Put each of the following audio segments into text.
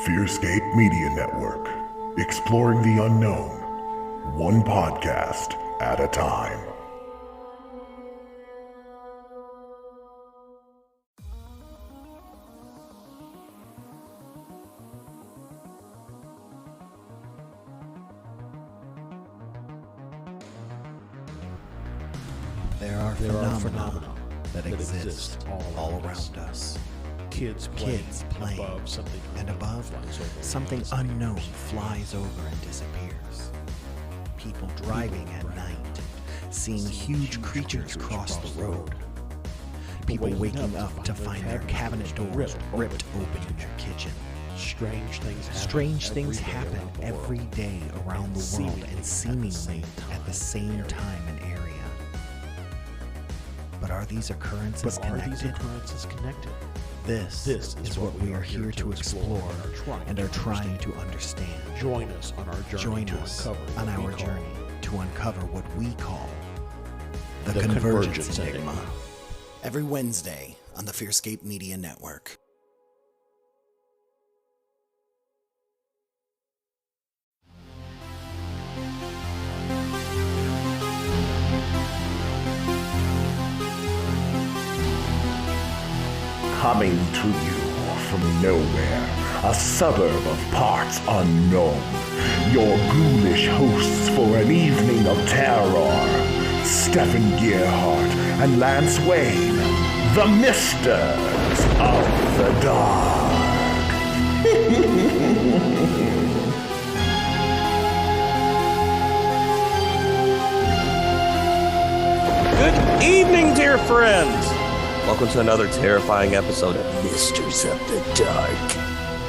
Fearscape Media Network, exploring the unknown, one podcast at a time. There are phenomena that exist all around us. Kids playing above something, and above something unknown flies over and disappears. People driving at night, seeing huge creatures cross the road. People waking up to find their cabinet doors ripped open in their kitchen. Strange things happen every day around the world and seemingly at the same time and area. But are these occurrences connected? This is what we are here to explore and are trying to understand. Join us on our journey to uncover what we call the Convergence Enigma. Every Wednesday on the Fearscape Media Network. Coming to you from nowhere, a suburb of parts unknown. Your ghoulish hosts for an evening of terror, Stefan Gearhart and Lance Wayne, the Misters of the Dark. Good evening, dear friends. Welcome to another terrifying episode of Misters of the Dark,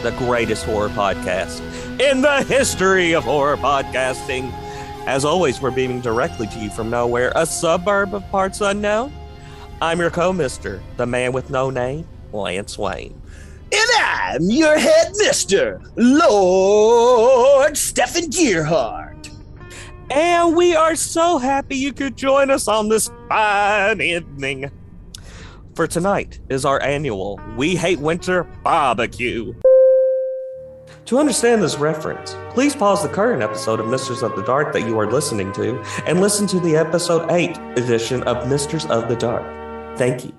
the greatest horror podcast in the history of horror podcasting. As always, we're beaming directly to you from nowhere, a suburb of parts unknown. I'm your co-mister, the man with no name, Lance Wayne. And I'm your head mister, Lord Stefan Gearhart. And we are so happy you could join us on this fine evening. For tonight is our annual We Hate Winter barbecue. To understand this reference, please pause the current episode of Misters of the Dark that you are listening to and listen to the episode 8 edition of Misters of the Dark. Thank you.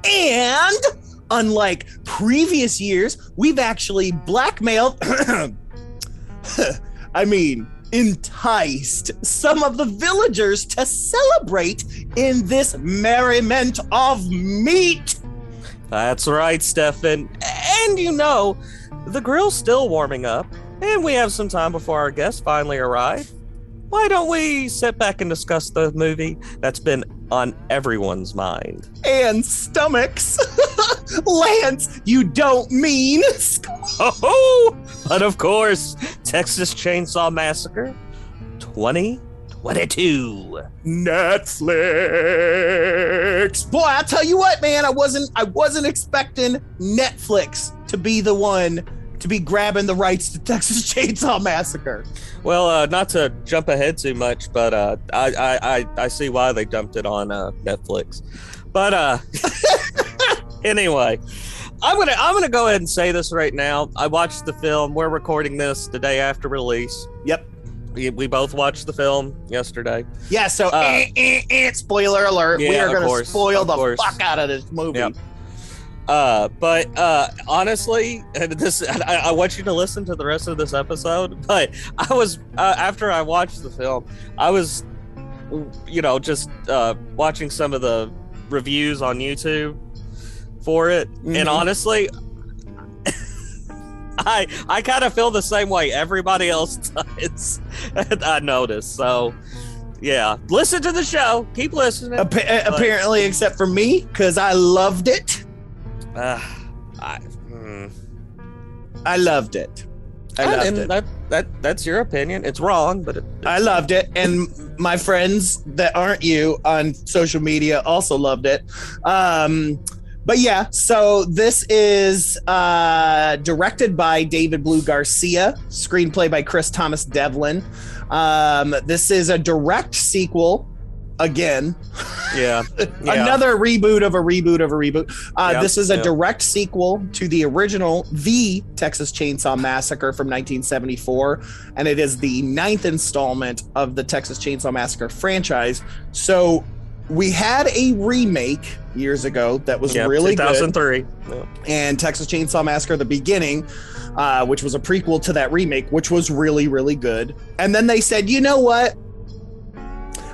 And unlike previous years, we've actually blackmailed, enticed some of the villagers to celebrate in this merriment of meat. That's right, Stefan. And you know, the grill's still warming up, and we have some time before our guests finally arrive. Why don't we sit back and discuss the movie that's been on everyone's mind? And stomachs. Lance, you don't mean... Oh, but of course, Texas Chainsaw Massacre 2022. Netflix. Boy, I tell you what, man, I wasn't expecting Netflix to be the one to be grabbing the rights to Texas Chainsaw Massacre. Well, not to jump ahead too much, but I see why they dumped it on Netflix. But anyway, I'm gonna go ahead and say this right now. I watched the film. We're recording this the day after release. Yep. We both watched the film yesterday. Yeah, so spoiler alert. Yeah, we are going to spoil the course. fuck out of this movie. Yep. But honestly, I want you to listen to the rest of this episode. But I was after I watched the film, I was, just watching some of the reviews on YouTube for it, and honestly, I kind of feel the same way everybody else does. I noticed. So, yeah, listen to the show. Keep listening. Apparently, except for me, because I loved it. I loved it. That's your opinion. It's wrong, but I loved it, and my friends that aren't you on social media also loved it. But yeah, so this is directed by David Blue Garcia, screenplay by Chris Thomas Devlin. This is a direct sequel again. Yeah. Another reboot of a reboot of a reboot. This is a Yep. direct sequel to the original, The Texas Chainsaw Massacre from 1974, and it is the 9th installment of the Texas Chainsaw Massacre franchise. So we had a remake years ago that was really 2003. good, Yep. and Texas Chainsaw Massacre: The Beginning, which was a prequel to that remake, which was really, really good. And then they said, you know what?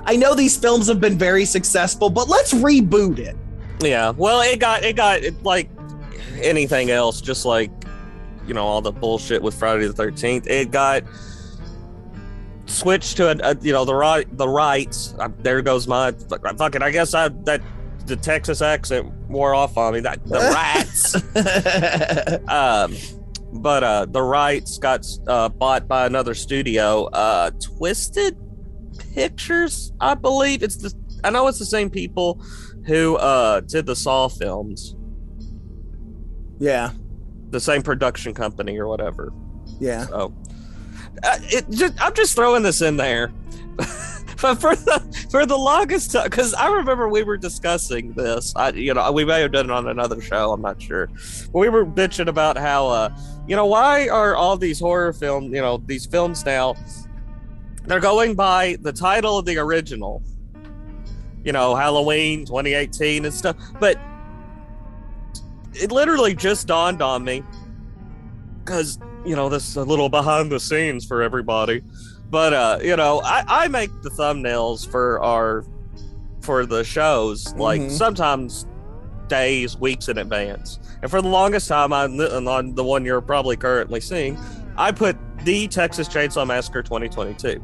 I know these films have been very successful, but let's reboot it. Yeah. Well, it got like anything else, just like, you know, all the bullshit with Friday the 13th. It got switched to the rights. There goes my fucking. I guess the Texas accent wore off on me. The rats. But the rights got bought by another studio, Twisted Pictures, I believe. I know it's the same people who did the Saw films. Yeah. The same production company or whatever. Yeah. So I'm just throwing this in there. But for the longest time, because I remember we were discussing this. We may have done it on another show. I'm not sure. But we were bitching about how, why are all these horror film, these films now, they're going by the title of the original, Halloween 2018 and stuff. But it literally just dawned on me, because, this is a little behind the scenes for everybody. But, I make the thumbnails for the shows, like sometimes days, weeks in advance. And for the longest time, on the one you're probably currently seeing, I put The Texas Chainsaw Massacre 2022.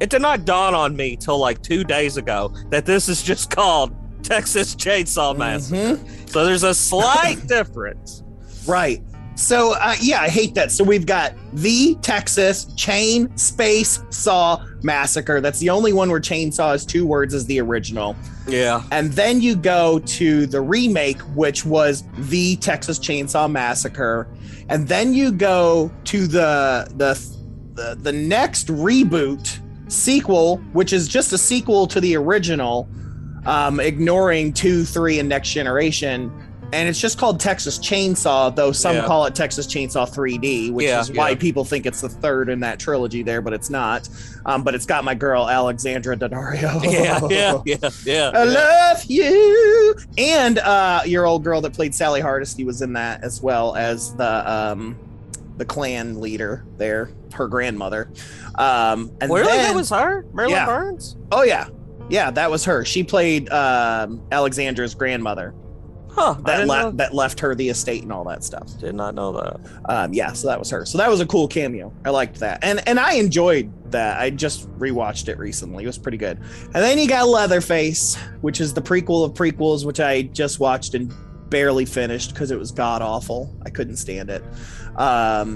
It did not dawn on me till like 2 days ago that this is just called Texas Chainsaw Massacre. So there's a slight difference. Right. So, I hate that. So we've got The Texas Chainsaw Massacre. That's the only one where chainsaw is 2 words as the original. Yeah. And then you go to the remake, which was The Texas Chainsaw Massacre. And then you go to the next reboot sequel, which is just a sequel to the original, ignoring 2, 3, and Next Generation. And it's just called Texas Chainsaw, though some call it Texas Chainsaw 3D, which is why people think it's the third in that trilogy there, but it's not. But it's got my girl, Alexandra Daddario. Yeah. I love you. And your old girl that played Sally Hardesty was in that, as well as the clan leader there, her grandmother. And really? then, That was her? Marilyn Burns? Oh, yeah. Yeah, that was her. She played Alexandra's grandmother. Huh. That left her the estate and all that stuff. Did not know that. So that was her. So that was a cool cameo. I liked that. And I enjoyed that. I just rewatched it recently. It was pretty good. And then you got Leatherface, which is the prequel of prequels, which I just watched and barely finished because it was god awful. I couldn't stand it. But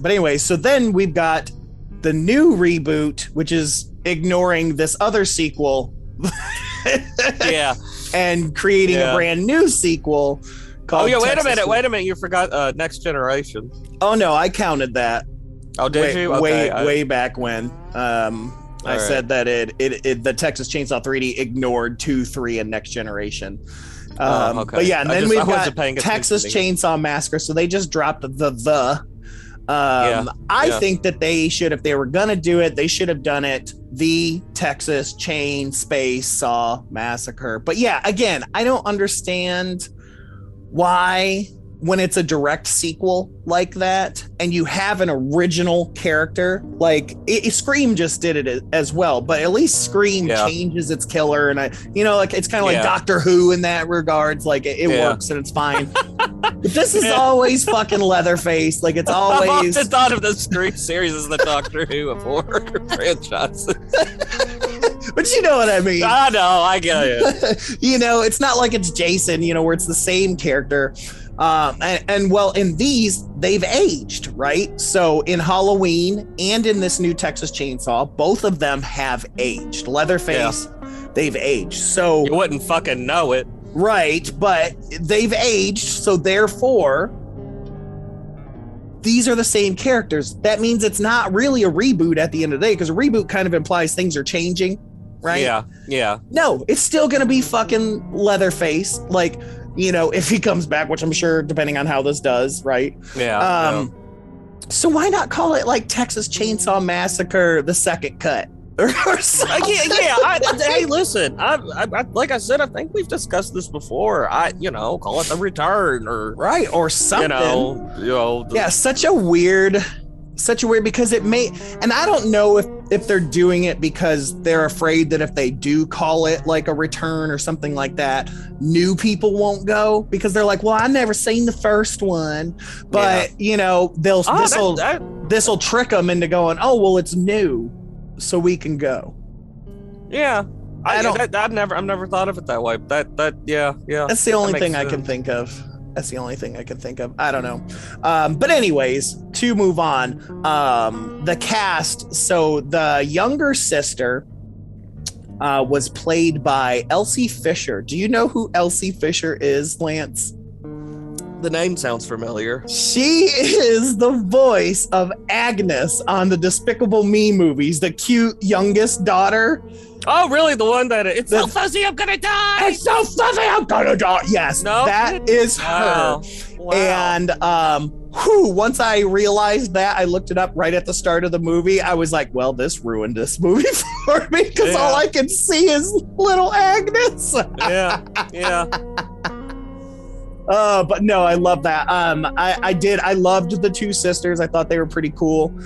anyway, so then we've got the new reboot, which is ignoring this other sequel. Yeah. And creating a brand new sequel called wait a minute. You forgot Next Generation. Oh, no, I counted that. Oh, did you? Okay. Way back when. I said that the Texas Chainsaw 3D ignored 2, 3, and Next Generation. Okay. But yeah, and then we've got Texas Chainsaw Massacre. So they just dropped the. I think that they should, if they were gonna do it, they should have done it The Texas Chainsaw Massacre. But yeah, again, I don't understand why, when it's a direct sequel like that and you have an original character, like Scream just did it as well, but at least Scream changes its killer, and it's kind of like Doctor Who in that regards. Like it works and it's fine. But this is always fucking Leatherface. Like it's always. I've often thought of the Scream series as the Doctor Who of horror franchises. But you know what I mean. I know, I get it. It's not like it's Jason, where it's the same character. And well, in these, they've aged, right? So in Halloween and in this new Texas Chainsaw, both of them have aged. Leatherface, they've aged. So you wouldn't fucking know it. Right, but they've aged, so therefore these are the same characters. That means it's not really a reboot at the end of the day, because a reboot kind of implies things are changing. right? Yeah. No, it's still gonna be fucking Leatherface. Like, you know, if he comes back, which I'm sure, depending on how this does, right? Yeah. So why not call it like Texas Chainsaw Massacre: The Second Cut? Or something? Hey, listen. I like I said, I think we've discussed this before. Call it The Return or right or something. Such a weird because it may, and I don't know if they're doing it because they're afraid that if they do call it like a return or something like that, new people won't go because they're like, well, I never seen the first one, but this will trick them into going, oh, well, it's new, so we can go. Yeah. I've never thought of it that way. That's the only thing I can think of. That's the only thing I can think of. I don't know. But anyways, to move on, the cast. So the younger sister was played by Elsie Fisher. Do you know who Elsie Fisher is, Lance? The name sounds familiar. She is the voice of Agnes on the Despicable Me movies, the cute youngest daughter. Oh, really? The one that it's so fuzzy, I'm gonna die. It's so fuzzy, I'm gonna die. Yes, that is her. Wow. And once I realized that, I looked it up right at the start of the movie. I was like, well, this ruined this movie for me because all I can see is little Agnes. Yeah. But no, I love that. I loved the two sisters. I thought they were pretty cool.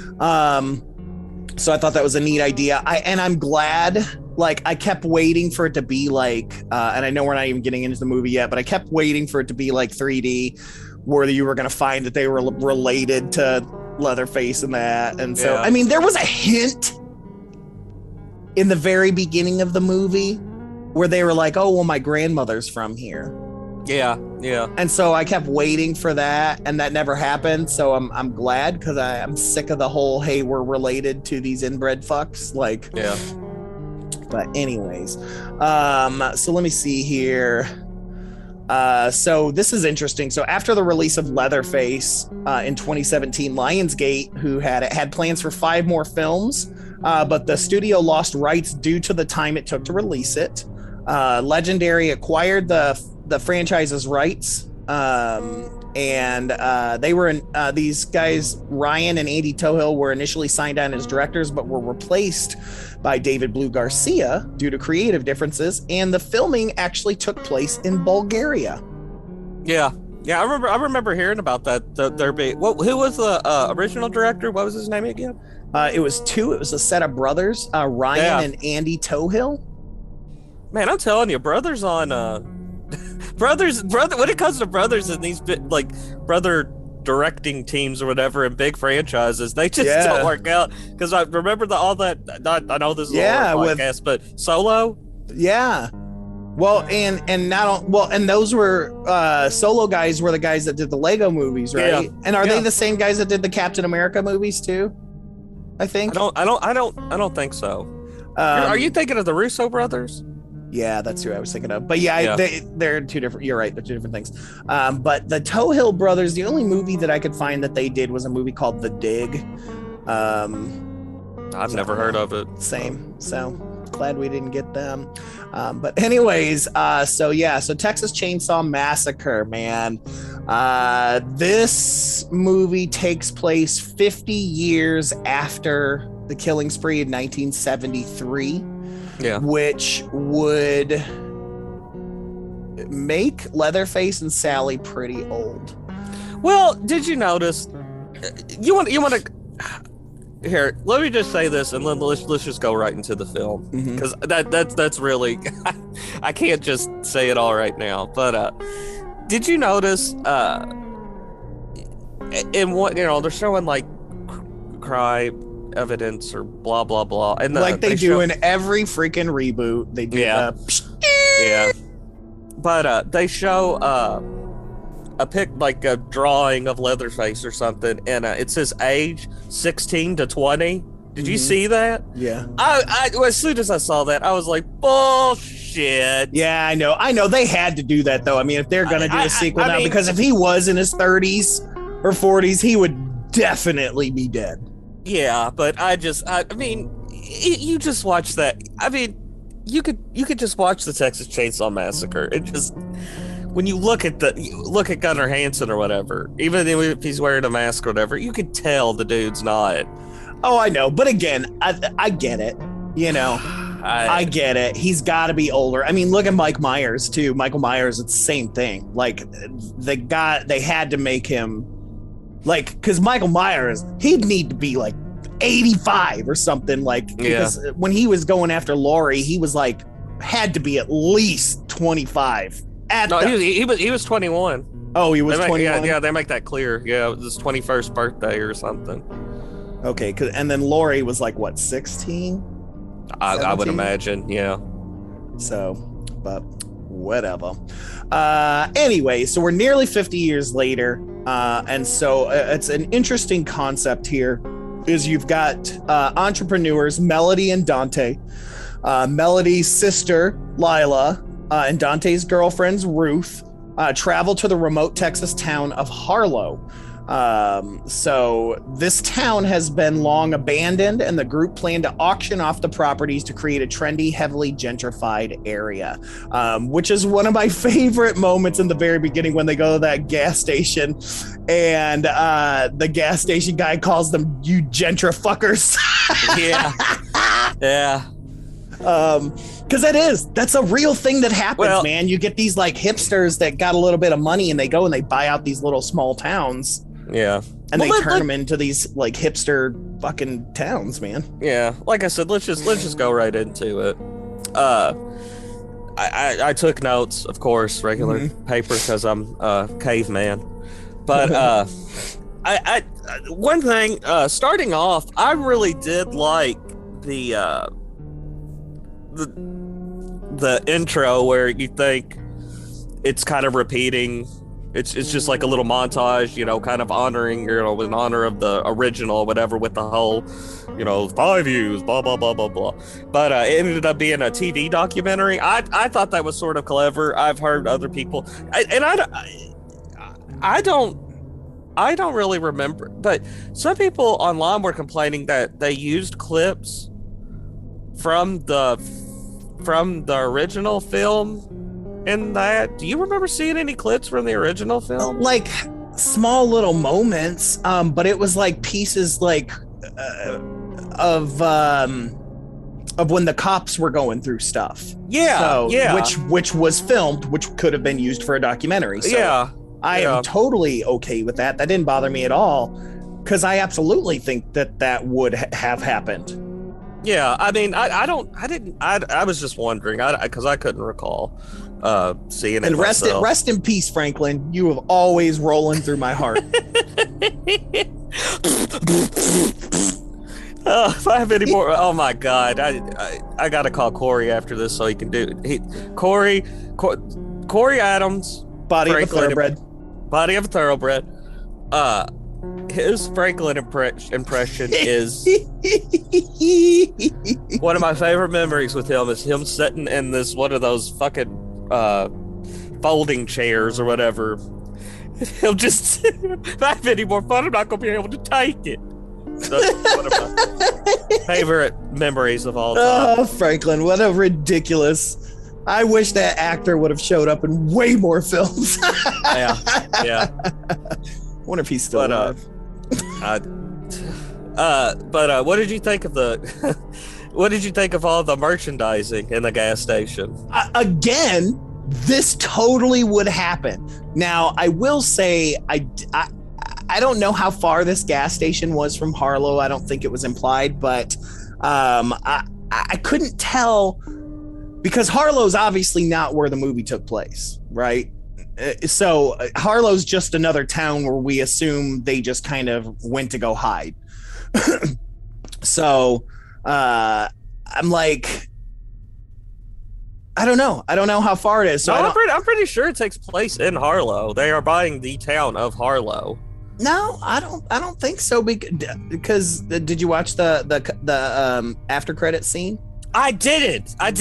So I thought that was a neat idea. I'm glad. Like, I kept waiting for it to be like, and I know we're not even getting into the movie yet, but I kept waiting for it to be like 3D, where you were going to find that they were related to Leatherface and that. And so, I mean, there was a hint in the very beginning of the movie where they were like, oh, well, my grandmother's from here. Yeah. And so I kept waiting for that, and that never happened. So I'm glad, because I'm sick of the whole, hey, we're related to these inbred fucks. Like, yeah. But anyways, so let me see here. So this is interesting. So after the release of Leatherface in 2017, Lionsgate, who had plans for 5 more films, but the studio lost rights due to the time it took to release it. Legendary acquired the franchise's rights, and they were in, these guys, Ryan and Andy Tohill, were initially signed on as directors, but were replaced by David Blue Garcia due to creative differences, and the filming actually took place in Bulgaria. Yeah, I remember hearing about that. Who was the original director? What was his name again? It was a set of brothers, Ryan and Andy Tohill. Man, I'm telling you, brothers on brothers when it comes to brothers in these brother directing teams or whatever in big franchises, they just don't work out. Because I remember I know this is a podcast, but Solo. Yeah. Well, and those were Solo guys were the guys that did the Lego movies, right? Yeah. And are they the same guys that did the Captain America movies too? I think. I don't think so. Are you thinking of the Russo brothers? Yeah, that's who I was thinking of. But they're two different. You're right. They're two different things. But the Tohill brothers, the only movie that I could find that they did was a movie called The Dig. I've never heard of it. Same. So glad we didn't get them. But anyways, so Texas Chainsaw Massacre, man. This movie takes place 50 years after the killing spree in 1973. Yeah. Which would make Leatherface and Sally pretty old. Well, did you notice? You want to here? Let me just say this, and then let's just go right into the film, because that's really I can't just say it all right now. But did you notice? In what they're showing like crime evidence or blah blah blah, and like they do in every freaking reboot. They do but they show a drawing of Leatherface or something, and it says age 16 to 20. Did you see that? Yeah. I as soon as I saw that, I was like, bullshit. Yeah, I know they had to do that though. I mean, if they're gonna do a sequel now, because if he was in his 30s or 40s, he would definitely be dead. Yeah, but I mean, you just watch that. I mean, you could just watch the Texas Chainsaw Massacre. It just, when you look at Gunnar Hansen or whatever, even if he's wearing a mask or whatever, you could tell the dude's not. Oh, I know, but again, I get it. You know, I get it. He's got to be older. I mean, look at Mike Myers too. Michael Myers, it's the same thing. Like they had to make him like, because Michael Myers, he'd need to be like 85 or something, like, because when he was going after Laurie, he was like, had to be at least 25. He was 21. Oh, he was 21. Yeah, they make that clear. Yeah, it was his 21st birthday or something. Okay, and then Laurie was like what, 16? I would imagine, yeah. So, but whatever. Anyway, so we're nearly 50 years later, and so it's an interesting concept here. Is you've got entrepreneurs Melody and Dante, Melody's sister Lila, and Dante's girlfriends Ruth travel to the remote Texas town of Harlow. So this town has been long abandoned, and the group planned to auction off the properties to create a trendy, heavily gentrified area, which is one of my favorite moments in the very beginning when they go to that gas station, and the gas station guy calls them "you gentrifuckers." Yeah. Because that's a real thing that happens, man. You get these like hipsters that got a little bit of money, and they go and they buy out these little small towns. Yeah. And they turn them into these like hipster fucking towns, man. Yeah. Like I said, let's just go right into it. I took notes, of course, regular paper, because I'm a caveman. But I one thing, starting off, I really did like the intro where you think it's kind of repeating. It's just like a little montage, you know, kind of honoring, you know, in honor of the original, whatever, with the whole, you know, 5 views, blah, blah, blah, blah, blah. But it ended up being a TV documentary. I thought that was sort of clever. I've heard other people, I don't really remember, but some people online were complaining that they used clips from the original film in that. Do you remember seeing any clips from the original film? Like small little moments, but it was like pieces like of when the cops were going through stuff. Which was filmed, which could have been used for a documentary. So I am totally okay with that. That didn't bother me at all, because I absolutely think that would have happened. Yeah, I mean, I was just wondering, because I couldn't recall seeing it. And myself. rest in peace, Franklin. You have always rolling through my heart. If I have any more, oh my God, I gotta call Corey after this so he can do it. Corey Adams, body of a thoroughbred. His Franklin impression is one of my favorite memories with him. Is him sitting in this one of those fucking folding chairs or whatever. He'll just, if I have any more fun, I'm not gonna be able to take it. That's one of my favorite memories of all time. Oh, Franklin, what a ridiculous. I wish that actor would have showed up in way more films. Yeah. Wonder if he's still alive. But what did you think of what did you think of all the merchandising in the gas station? Again, this totally would happen. Now, I will say, I don't know how far this gas station was from Harlow. I don't think it was implied, but I couldn't tell, because Harlow's obviously not where the movie took place, right? So Harlow's just another town where we assume they just kind of went to go hide. So I'm like, I don't know how far it is. So no, I'm pretty sure it takes place in Harlow. They are buying the town of Harlow. No, I don't think so, because did you watch the after credit scene? I didn't. And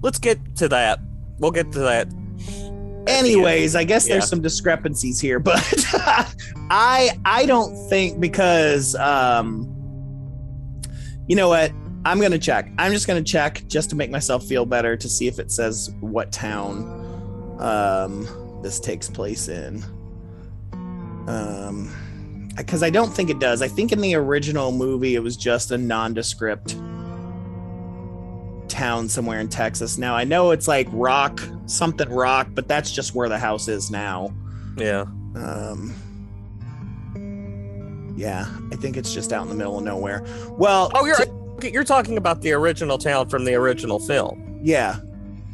let's get to that. We'll get to that. Anyways, I guess there's some discrepancies here, but I don't think, because you know what? I'm gonna check. I'm just gonna check just to make myself feel better to see if it says what town this takes place in. Because I don't think it does. I think in the original movie it was just a nondescript town somewhere in Texas. Now I know it's like Rock, but that's just where the house is now. Yeah. Yeah, I think it's just out in the middle of nowhere. Well, you're talking about the original town from the original film. Yeah.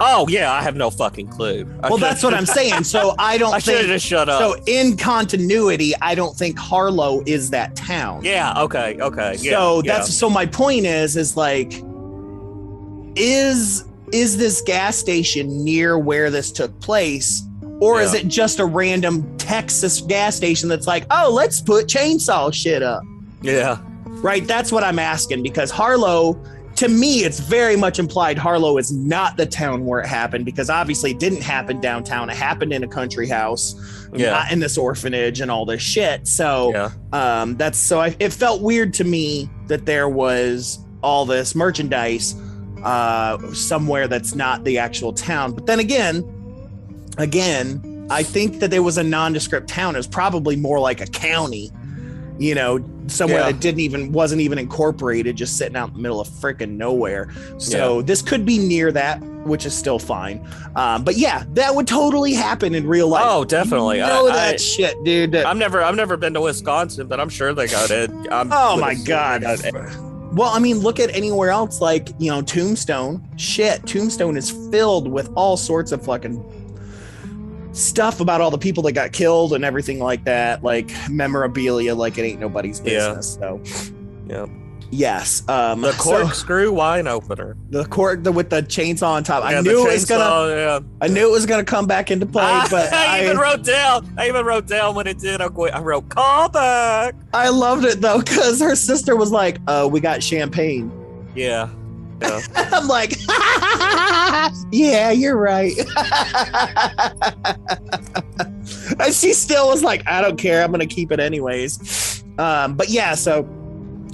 Oh yeah, I have no fucking clue. Well, that's what I'm saying. So I don't. I should have just shut up. So in continuity, I don't think Harlow is that town. Yeah. Okay. So so my point is like, is this gas station near where this took place, or is it just a random Texas gas station that's like, oh, let's put chainsaw shit up? Yeah. Right. That's what I'm asking, because Harlow. To me, it's very much implied Harlow is not the town where it happened, because obviously it didn't happen downtown. It happened in a country house, not in this orphanage and all this shit. So it felt weird to me that there was all this merchandise somewhere that's not the actual town. But then again, I think that there was a nondescript town. It was probably more like a county, somewhere that wasn't even incorporated, just sitting out in the middle of freaking nowhere. So this could be near that, which is still fine. But yeah, that would totally happen in real life. Oh, definitely. That shit, dude. I've never been to Wisconsin, but I'm sure they got it. Oh my God. Well, I mean, look at anywhere else, like, Tombstone. Shit, Tombstone is filled with all sorts of fucking stuff about all the people that got killed and everything like that, like memorabilia, like it ain't nobody's business. So yes, the corkscrew wine opener, the cork with the chainsaw on top. I knew it was gonna come back into play, but I even wrote down when it did. I wrote call back. I loved it though, because her sister was like, we got champagne. Yeah. I'm like, yeah, you're right. And she still was like, I don't care, I'm gonna keep it anyways. But yeah, so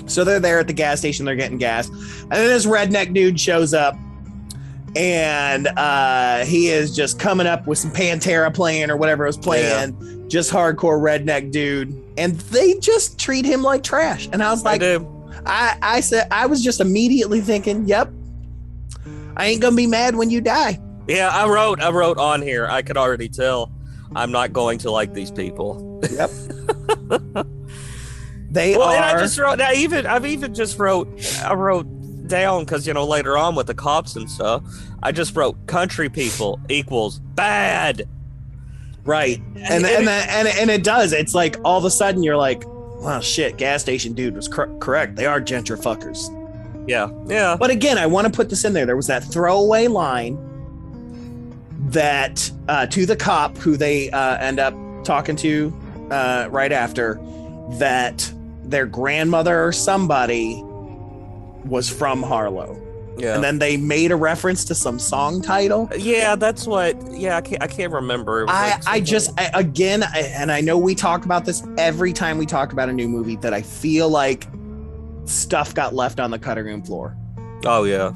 they're there at the gas station, they're getting gas, and then this redneck dude shows up, and he is just coming up with some Pantera playing or whatever was playing, just hardcore redneck dude, and they just treat him like trash. And I was like, I said, I was just immediately thinking, yep, I ain't gonna be mad when you die. Yeah, I wrote on here, I could already tell I'm not going to like these people. Yep. They are. And I just wrote, I wrote down, because later on with the cops and stuff, I just wrote country people equals bad. Right. And it does. It's like all of a sudden you're like, wow, shit, gas station dude was correct. They are gentrifuckers. Yeah. But again, I want to put this in there. There was that throwaway line that to the cop who they end up talking to right after, that their grandmother or somebody was from Harlow. Yeah. And then they made a reference to some song title. Yeah, that's what. Yeah, I can't remember. And I know we talk about this every time we talk about a new movie, that I feel like stuff got left on the cutting room floor. Oh yeah.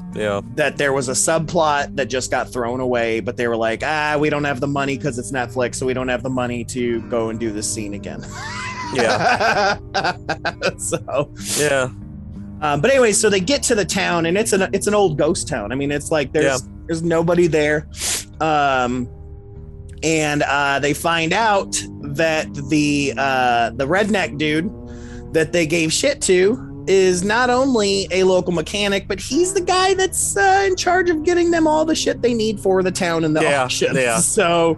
That there was a subplot that just got thrown away, but they were like, we don't have the money because it's Netflix, so we don't have the money to go and do this scene again. Yeah. So yeah. But anyway, so they get to the town, and it's an old ghost town. I mean, it's like there's nobody there. And they find out that the redneck dude that they gave shit to is not only a local mechanic, but he's the guy that's in charge of getting them all the shit they need for the town and the auction. Yeah. So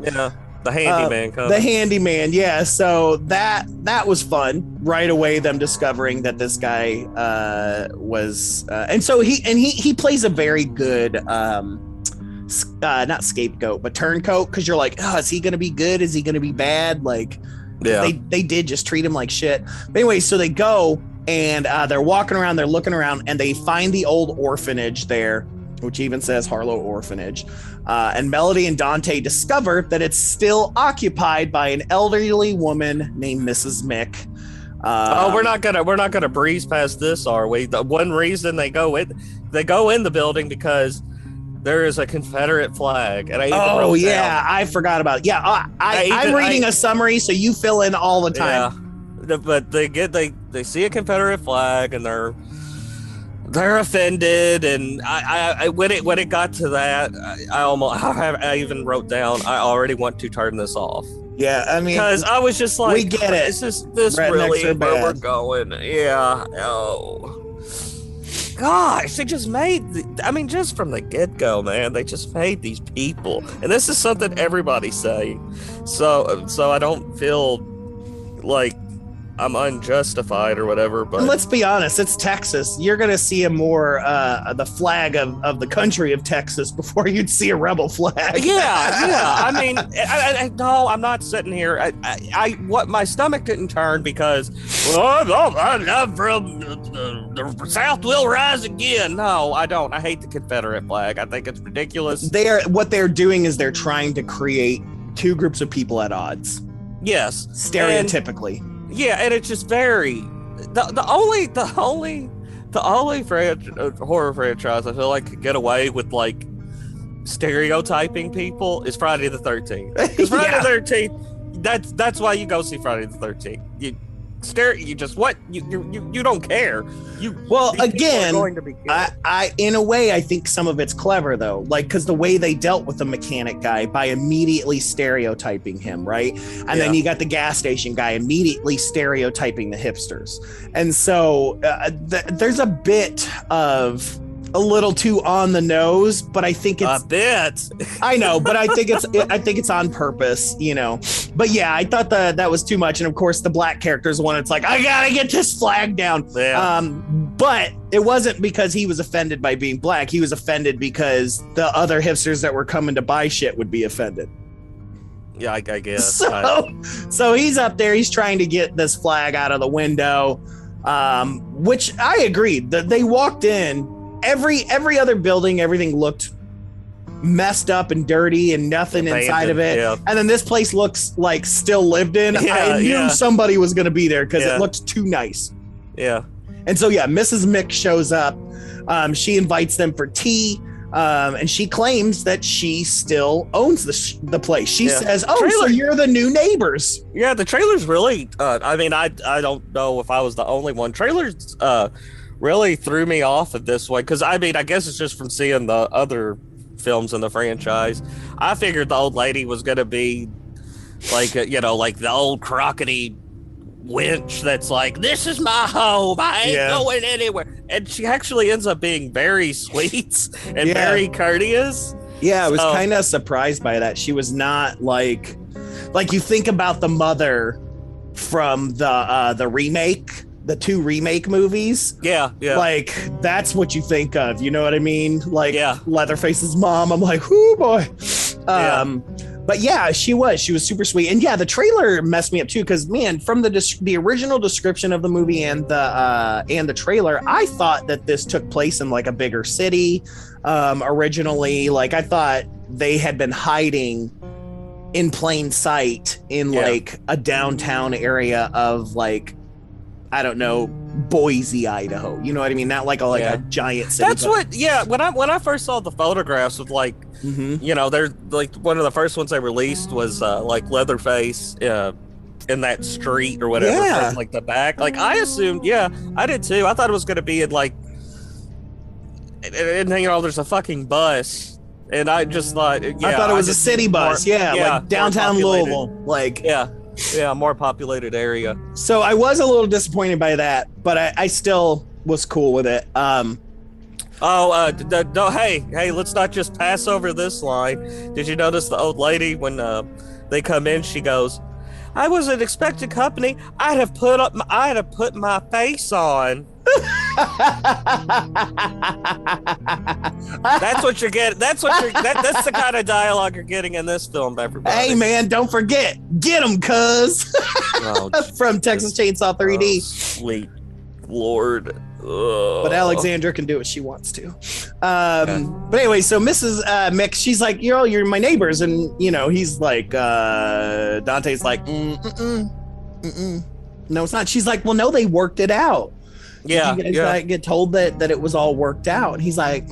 the handyman. The handyman, yeah. So that was fun right away. Them discovering that this guy was, and so he plays a very good, not scapegoat, but turncoat. Because you're like, oh, is he gonna be good? Is he gonna be bad? Like, they did just treat him like shit. But anyway, so they go and they're walking around, they're looking around, and they find the old orphanage there, which even says Harlow Orphanage. And Melody and Dante discover that it's still occupied by an elderly woman named Mrs. Mick. We're not gonna breeze past this, are we? The one reason they go in the building because there is a Confederate flag, and I forgot about it. Yeah, I'm reading a summary, so you fill in all the time. Yeah, but they see a Confederate flag and they're offended, and I when it got to that, I even wrote down I already want to turn this off. Yeah, I mean, because I was just like, we get it. Is this really where we're going? Yeah. Oh, gosh, they just made. Just from the get-go, man, they just made these people, and this is something everybody's saying. So I don't feel like I'm unjustified or whatever, but let's be honest, it's Texas. You're gonna see a more the flag of the country of Texas before you'd see a rebel flag. Yeah. No, I'm not sitting here. What my stomach didn't turn because I'm from the South will rise again. No, I don't. I hate the Confederate flag. I think it's ridiculous. What they're doing is they're trying to create two groups of people at odds. Yes, stereotypically. Yeah, and it's just very the only horror franchise I feel like could get away with like stereotyping people is Friday the 13th. Because Friday the 13th, that's why you go see Friday the 13th. You don't care. I in a way I think some of it's clever though, like because the way they dealt with the mechanic guy by immediately stereotyping him, right? And then you got the gas station guy immediately stereotyping the hipsters, and so there's a bit of a little too on the nose, but I think it's a bit. I know, but I think it's on purpose, you know. But yeah, I thought that was too much, and of course, the black character is one. It's like I gotta get this flag down. Yeah. But it wasn't because he was offended by being black. He was offended because the other hipsters that were coming to buy shit would be offended. Yeah, I guess. So he's up there. He's trying to get this flag out of the window, which I agreed that they walked in. Every other building, everything looked messed up and dirty and nothing inside of it. Yeah. And then this place looks like still lived in. I knew somebody was going to be there because it looked too nice. Yeah. And so, Mrs. Mick shows up. She invites them for tea. And she claims that she still owns the place. She says, so you're the new neighbors. Yeah, the trailer's really, I don't know if I was the only one. Trailers, really threw me off of this one because I guess it's just from seeing the other films in the franchise. I figured the old lady was gonna be like like the old crockety winch that's like, this is my home, I ain't going anywhere, and she actually ends up being very sweet and very courteous. I was kind of surprised by that. She was not like you think about the mother from the remake, the two remake movies. Yeah. Like that's what you think of, you know what I mean? Like Leatherface's mom. I'm like, oh boy. But she was super sweet. And the trailer messed me up too, because man, from the original description of the movie and the trailer, I thought that this took place in like a bigger city. Originally, like I thought they had been hiding in plain sight in like a downtown area of like, I don't know, Boise, Idaho. You know what I mean? Not like a giant city. That's when I first saw the photographs of like, they're like one of the first ones they released was like Leatherface in that street or whatever, like the back. Like I assumed, I did too. I thought it was going to be in like, and there's a fucking bus, and I just thought, I thought it was a city bus, like downtown Louisville, like more populated area. So I was a little disappointed by that, but I still was cool with it. Hey, let's not just pass over this line. Did you notice the old lady when they come in? She goes, "I wasn't expecting company. I'd have put my face on." That's what you're getting. That's the kind of dialogue you're getting in this film, everybody. Hey man, don't forget, get them, cuz. From Texas Chainsaw 3D. Sweet Lord. But Alexandra can do what she wants to. But anyway, so Mrs. Mick, she's like, you're my neighbors, and he's like, Dante's like, No, it's not. She's like, well, no, they worked it out. Yeah, you guys like, get told that it was all worked out. And he's like,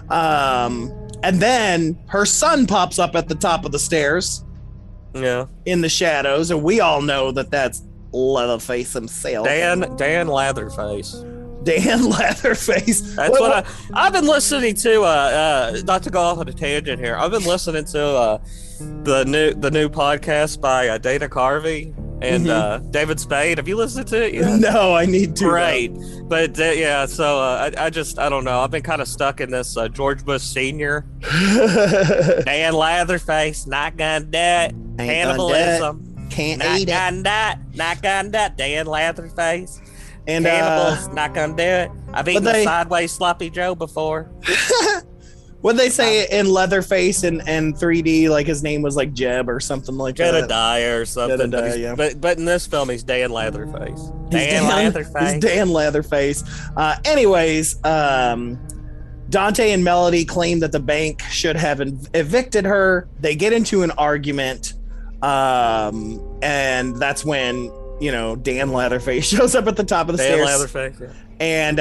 and then her son pops up at the top of the stairs. Yeah. In the shadows, and we all know that that's Leatherface himself. Dan Latherface. Dan Latherface. That's what I've been listening to. Not to go off on a tangent here. I've been listening to the new podcast by Dana Carvey and David Spade. Have you listened to it yet? No, I need to. Great, but yeah. So I don't know. I've been kind of stuck in this George Bush Senior, Dan Latherface, not gonna do it, cannibalism, can't not eat gonna it, not gonna do it, Dan Latherface. and Cannibals, not gonna do it. I've eaten a sideways sloppy Joe before. What'd they say in Leatherface and 3D? Like his name was like Jeb or something like that. Jedediah or something. Jedediah, yeah. But in this film, he's Dan Latherface. Latherface. He's Dan Latherface. Anyways, Dante and Melody claim that the bank should have evicted her. They get into an argument, and that's when Dan Latherface shows up at the top of the stairs. Dan Latherface, yeah. And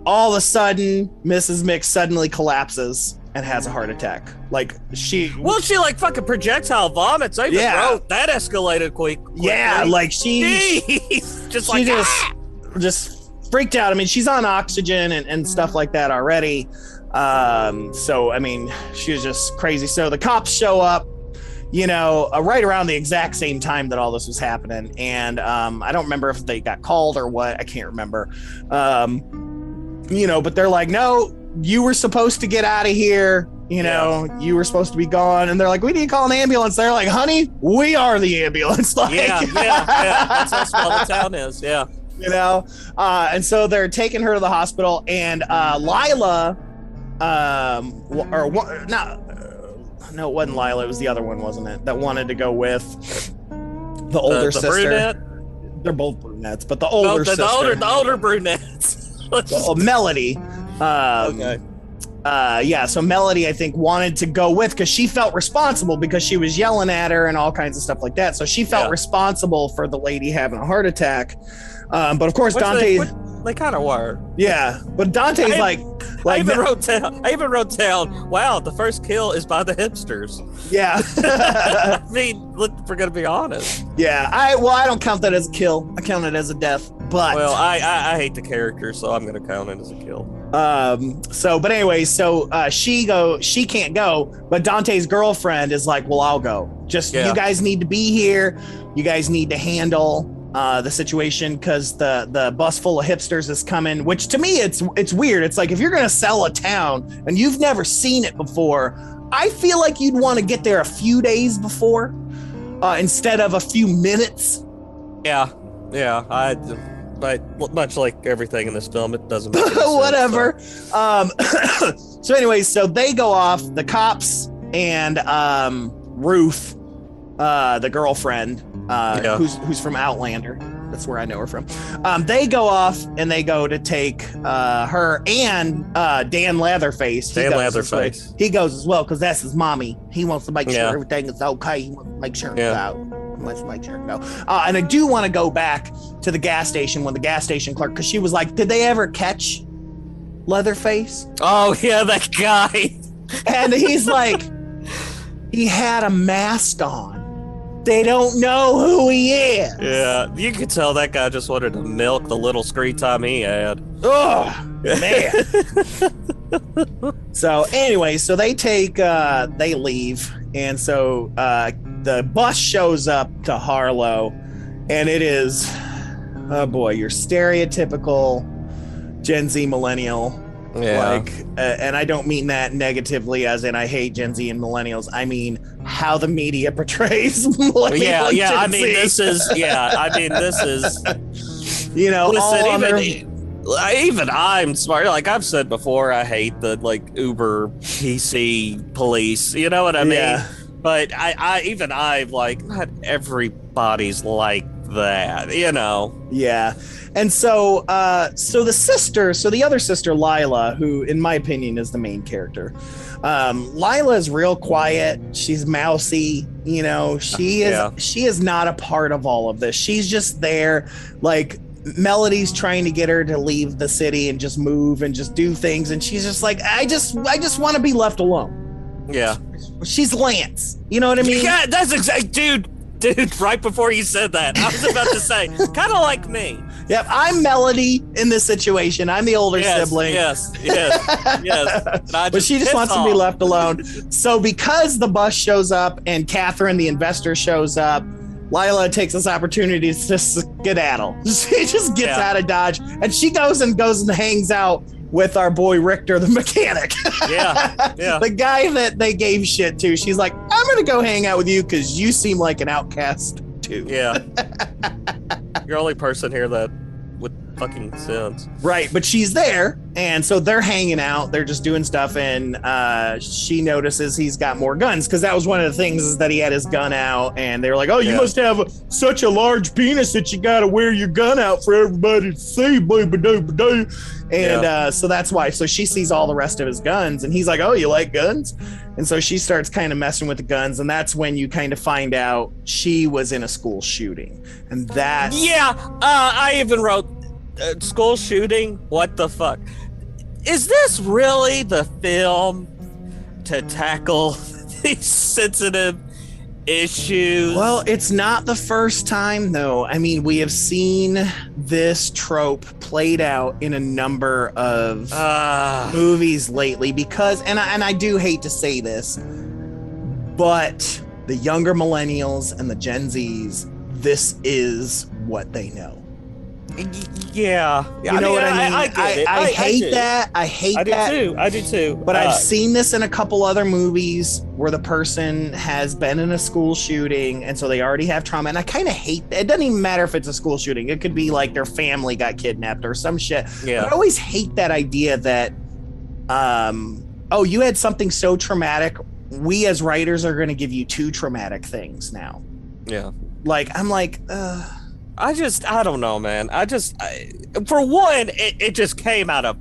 all of a sudden, Mrs. Mix suddenly collapses and has a heart attack. She like fucking projectile vomits. I even wrote that escalated quickly. Yeah, like she just freaked out. I mean, she's on oxygen and stuff like that already. So I mean, she was just crazy. So the cops show up, right around the exact same time that all this was happening. And I don't remember if they got called or what. I can't remember. But they're like, no, you were supposed to get out of here. You were supposed to be gone. And they're like, we need to call an ambulance. They're like, honey, we are the ambulance. Yeah. That's how small the town is. Yeah. And so they're taking her to the hospital, and Lila, no, it wasn't Lila. It was the other one, wasn't it? That wanted to go with the older sister. Brunette? They're both brunettes, but the older sister. The older brunettes. Melody. Okay. So Melody, I think, wanted to go with because she felt responsible because she was yelling at her and all kinds of stuff like that. So she felt responsible for the lady having a heart attack. But of course, Dante. They kind of were. Yeah, but Dante's I even wrote down. Wow, the first kill is by the hipsters. Yeah. I mean, look, if we're gonna be honest. Yeah, I don't count that as a kill. I count it as a death. But I hate the character, so I'm gonna count it as a kill. But anyway, she can't go, but Dante's girlfriend is like, well, I'll go. You guys need to be here. You guys need to handle the situation because the bus full of hipsters is coming, which to me it's weird. It's like if you're gonna sell a town and you've never seen it before, I feel like you'd want to get there a few days before instead of a few minutes. But much like everything in this film, it doesn't make any sense, whatever. So anyways, so they go off, the cops and Ruth, the girlfriend, who's from Outlander. That's where I know her from. They go off and they go to take her and Dan Latherface. He goes as well because that's his mommy. He wants to make sure everything is okay. He wants to make sure it's out. Let's make sure to go. And I do want to go back to the gas station when the gas station clerk, because she was like, did they ever catch Leatherface? Oh, yeah, that guy. And he's like, he had a mask on. They don't know who he is. Yeah, you could tell that guy just wanted to milk the little screen time he had. Oh, man. So anyway, so they leave. And so the bus shows up to Harlow, and it is, oh boy, your stereotypical Gen Z millennial. Yeah. And I don't mean that negatively as in I hate Gen Z and millennials. I mean how the media portrays millennials. Yeah. Gen I mean, Z. this is, listen, even I'm smart. Like I've said before, I hate the Uber PC police. You know what I mean? Yeah. But I'm like, not everybody's like that, you know. Yeah. And so the other sister, Lila, who in my opinion is the main character. Lila is real quiet. She's mousy, you know, she is not a part of all of this. She's just there. Like, Melody's trying to get her to leave the city and just move and just do things. And she's just like, I just want to be left alone. Yeah. She's Lance. You know what I mean? Yeah, that's exact, dude, right before you said that, I was about to say, kind of like me. Yep, I'm Melody in this situation. I'm the older sibling. Yes. But she just wants to be left alone. So because the bus shows up and Catherine, the investor, shows up, Lila takes this opportunity to just skedaddle. She just gets out of Dodge, and she goes and hangs out with our boy Richter, the mechanic. Yeah. The guy that they gave shit to. She's like, I'm going to go hang out with you because you seem like an outcast too. Yeah. You're the only person here that with fucking sense. Right, but she's there, and so they're hanging out. They're just doing stuff, and she notices he's got more guns, because that was one of the things, is that he had his gun out, and they were like, oh, you must have such a large penis that you got to wear your gun out for everybody to see, baby. And so that's why. So she sees all the rest of his guns, and he's like, oh, you like guns? And so she starts kind of messing with the guns, and that's when you kind of find out she was in a school shooting. And that... I even wrote school shooting. What the fuck? Is this really the film to tackle these sensitive issues? Well, it's not the first time, though. I mean, we have seen this trope played out in a number of movies lately, because, and I do hate to say this, but the younger millennials and the Gen Zs, this is what they know. Yeah. You know what I mean? I get it. I hate that. I hate that. I do too. But I've seen this in a couple other movies where the person has been in a school shooting, and so they already have trauma. And I kind of hate that. It doesn't even matter if it's a school shooting. It could be like their family got kidnapped or some shit. Yeah. But I always hate that idea that, you had something so traumatic. We as writers are going to give you two traumatic things now. Yeah. Like, I'm like, I don't know, man. For one, it just came out of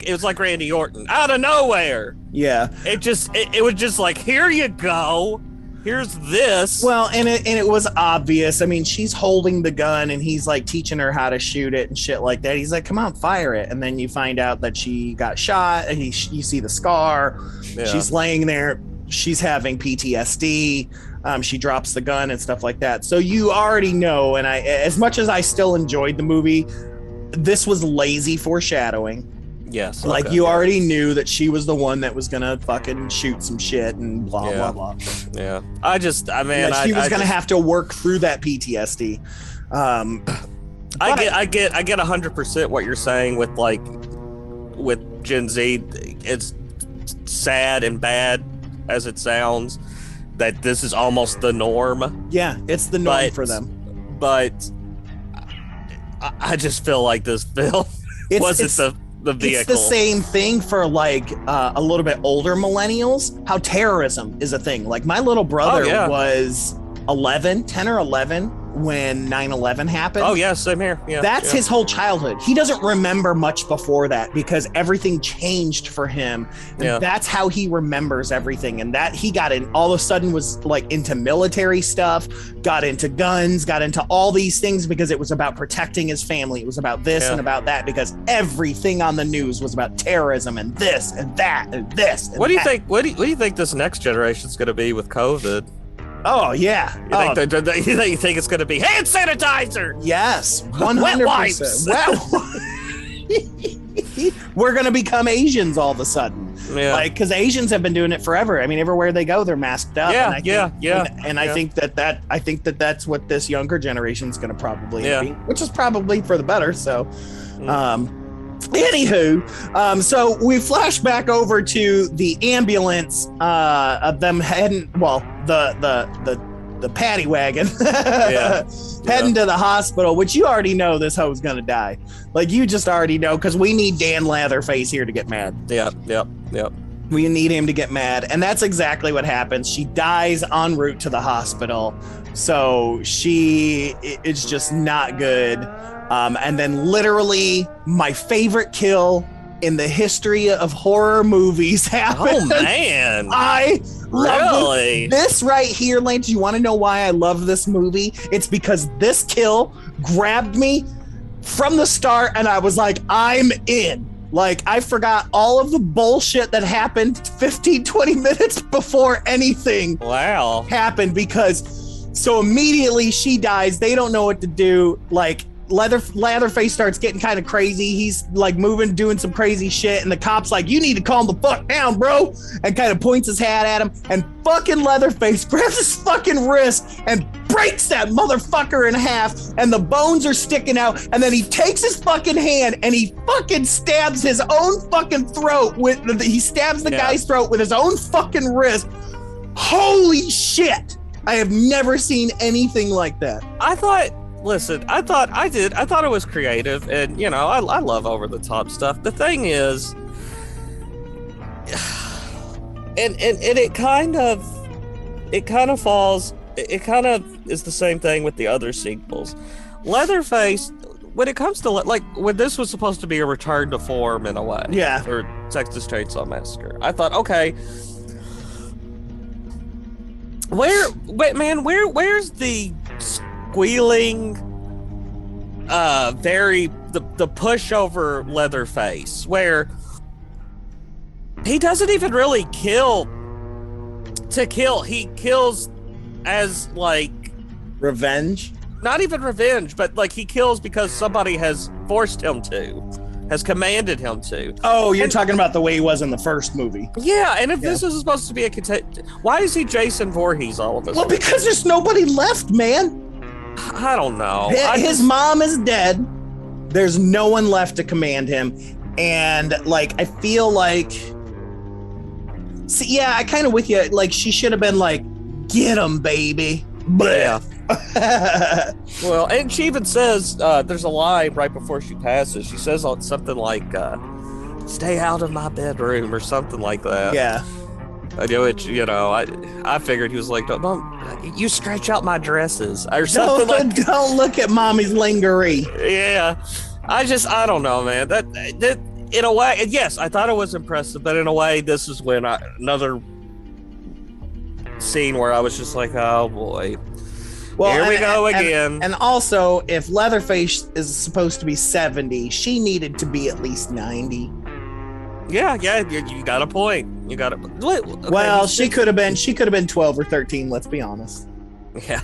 it was like Randy Orton out of nowhere. Yeah. It was just like, here you go. Here's this. Well, and it was obvious. I mean, she's holding the gun and he's like teaching her how to shoot it and shit like that. He's like, come on, fire it. And then you find out that she got shot, and you see the scar. Yeah. She's laying there. She's having PTSD. She drops the gun and stuff like that. So you already know, and as much as I still enjoyed the movie, this was lazy foreshadowing. Yes. Like, you already knew that she was the one that was gonna fucking shoot some shit and blah, blah, blah. Yeah. She was gonna have to work through that PTSD. I get 100% what you're saying with Gen Z. It's sad and bad as it sounds, that this is almost the norm. Yeah, it's the norm for them. But I just feel like this film wasn't the vehicle. It's the same thing for like a little bit older millennials, how terrorism is a thing. Like, my little brother was 10 or 11 when 9/11 happened. Oh yeah, same here. Yeah, that's his whole childhood. He doesn't remember much before that because everything changed for him. And that's how he remembers everything. And that he got in, all of a sudden was like into military stuff, got into guns, got into all these things because it was about protecting his family. It was about this and about that, because everything on the news was about terrorism and this and that and this. And what do you think? What do you think this next generation is going to be with COVID? Oh, yeah. You think it's going to be hand sanitizer? Yes, 100%. We're going to become Asians all of a sudden. Yeah. Like, because Asians have been doing it forever. I mean, everywhere they go, they're masked up. Yeah, I think that's what this younger generation is going to probably be, which is probably for the better. So, anywho, so we flash back over to the ambulance of them heading, the paddy wagon heading to the hospital, which you already know this hoe's gonna die. Like, you just already know, because we need Dan Latherface here to get mad. Yep. We need him to get mad. And that's exactly what happens. She dies en route to the hospital. So she is just not good. And then literally my favorite kill in the history of horror movies happened. Oh, man. I love Really? this right here, Lance. You want to know why I love this movie? It's because this kill grabbed me from the start and I was like, I'm in. Like, I forgot all of the bullshit that happened 15, 20 minutes before anything happened, because so immediately she dies. They don't know what to do. Like, Latherface starts getting kind of crazy. He's like moving, doing some crazy shit, and the cop's like, you need to calm the fuck down, bro, and kind of points his hat at him, and fucking Leatherface grabs his fucking wrist and breaks that motherfucker in half, and the bones are sticking out, and then he takes his fucking hand and he fucking stabs his own fucking throat with he stabs the guy's throat with his own fucking wrist. Holy shit, I have never seen anything like that. I thought it was creative, and you know, I love over the top stuff. The thing is, and it kind of is the same thing with the other sequels. Leatherface, when it comes to like when this was supposed to be a return to form in a way, for Texas Chainsaw Massacre, I thought, okay, where's the squealing, the pushover Leatherface, where he doesn't even really kill to kill. He kills as like revenge. Not even revenge, but like he kills because somebody has forced him to, has commanded him to. Oh, you're talking about the way he was in the first movie. Yeah, and if this is supposed to be why is he Jason Voorhees all of a sudden? Well, because there's nobody left, man. I don't know. His mom is dead. There's no one left to command him. And like, I feel like, see, yeah, I kind of with you. Like, she should have been like, get him, baby. Yeah. Well, and she even says, there's a line right before she passes. She says something like, stay out of my bedroom or something like that. Yeah. I know it, you know, I figured he was like, don't you stretch out my dresses or something. Don't look at mommy's lingerie. Yeah. I don't know, man. That in a way, yes, I thought it was impressive, but in a way, this is when another scene where I was just like, oh boy. Well, here we go again. And also, if Leatherface is supposed to be 70, she needed to be at least 90. Yeah, you got a point. You got it. Okay, well, she could have been 12 or 13. Let's be honest. Yeah.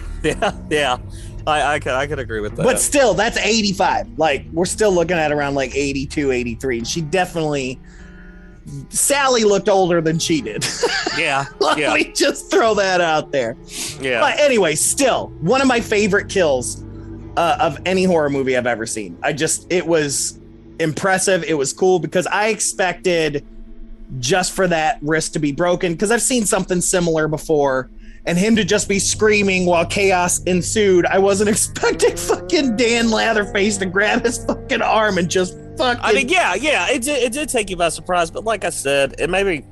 I could agree with that. But still, that's 85. Like, we're still looking at around like 82, 83. And she definitely, Sally looked older than she did. Yeah. Let me just throw that out there. Yeah. But anyway, still one of my favorite kills of any horror movie I've ever seen. It was impressive. It was cool because I expected just for that wrist to be broken, because I've seen something similar before, and him to just be screaming while chaos ensued. I wasn't expecting fucking Dan Latherface to grab his fucking arm and just fucking... I mean, yeah, it did take you by surprise, but like I said, it maybe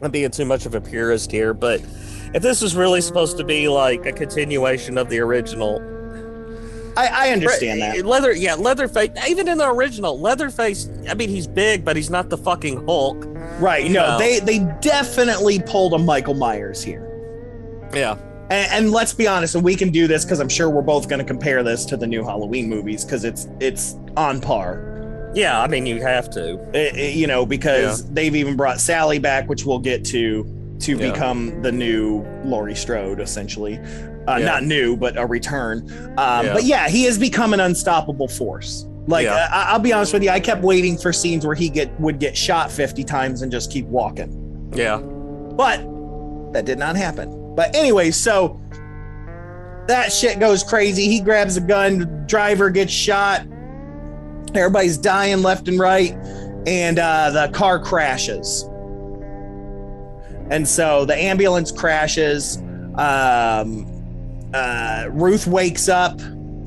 I'm being too much of a purist here, but if this is really supposed to be like a continuation of the original, I understand that. Leatherface, even in the original, Leatherface, I mean, he's big, but he's not the fucking Hulk. Right, they definitely pulled a Michael Myers here. Yeah. And let's be honest, and we can do this because I'm sure we're both going to compare this to the new Halloween movies because it's on par. Yeah, I mean, you have to. Because they've even brought Sally back, which we'll get to become the new Laurie Strode, essentially. Not new, but a return. But yeah, he has become an unstoppable force. Like, I'll be honest with you, I kept waiting for scenes where he would get shot 50 times and just keep walking. Yeah. But that did not happen. But anyway, so that shit goes crazy. He grabs a gun, driver gets shot. Everybody's dying left and right. And the car crashes. And so the ambulance crashes. Ruth wakes up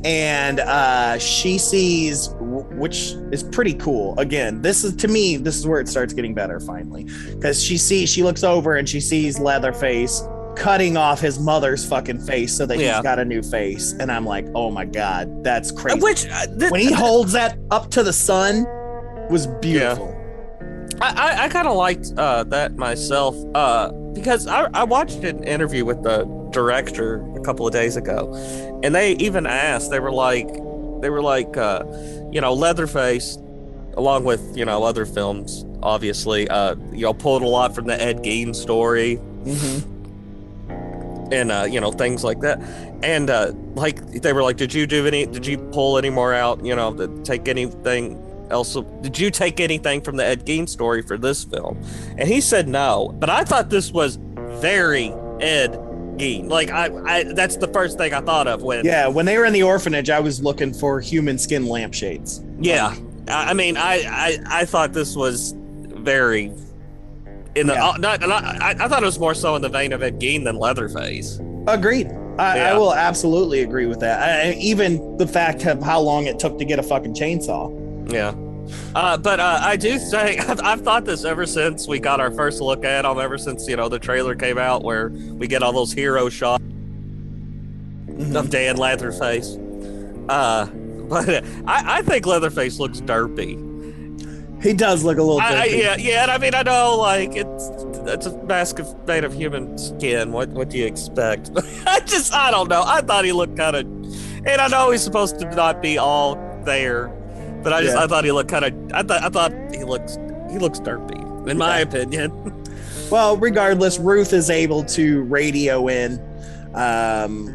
and she sees, which is pretty cool. Again, this is where it starts getting better finally, because she looks over and she sees Leatherface cutting off his mother's fucking face so that he's got a new face, and I'm like, oh my god, that's crazy. When he holds that up to the sun, was beautiful. I kind of liked that myself because I watched an interview with the director a couple of days ago, and they even asked, they were like Leatherface, along with other films, obviously pulled a lot from the Ed Gein story. And things like that, and they were like, did you pull any more out, take anything else? Did you take anything from the Ed Gein story for this film? And he said no, but I thought this was very Ed Gein. Like I that's the first thing I thought of when they were in the orphanage. I was looking for human skin lampshades. I thought this was very in the I thought it was more so in the vein of Ed Gein than Leatherface. Agreed. I will absolutely agree with that. Even the fact of how long it took to get a fucking chainsaw. But I do say I've thought this ever since we got our first look at him, ever since the trailer came out where we get all those hero shots of Dan Latherface. But I think Leatherface looks derpy. He does look a little derpy. And I mean, I know, like, it's a mask made of human skin. What do you expect? I don't know. I thought he looked kind of, and I know he's supposed to not be all there, but I thought he looked kind of. I thought he looks derpy, in my opinion. Well, regardless, Ruth is able to radio in,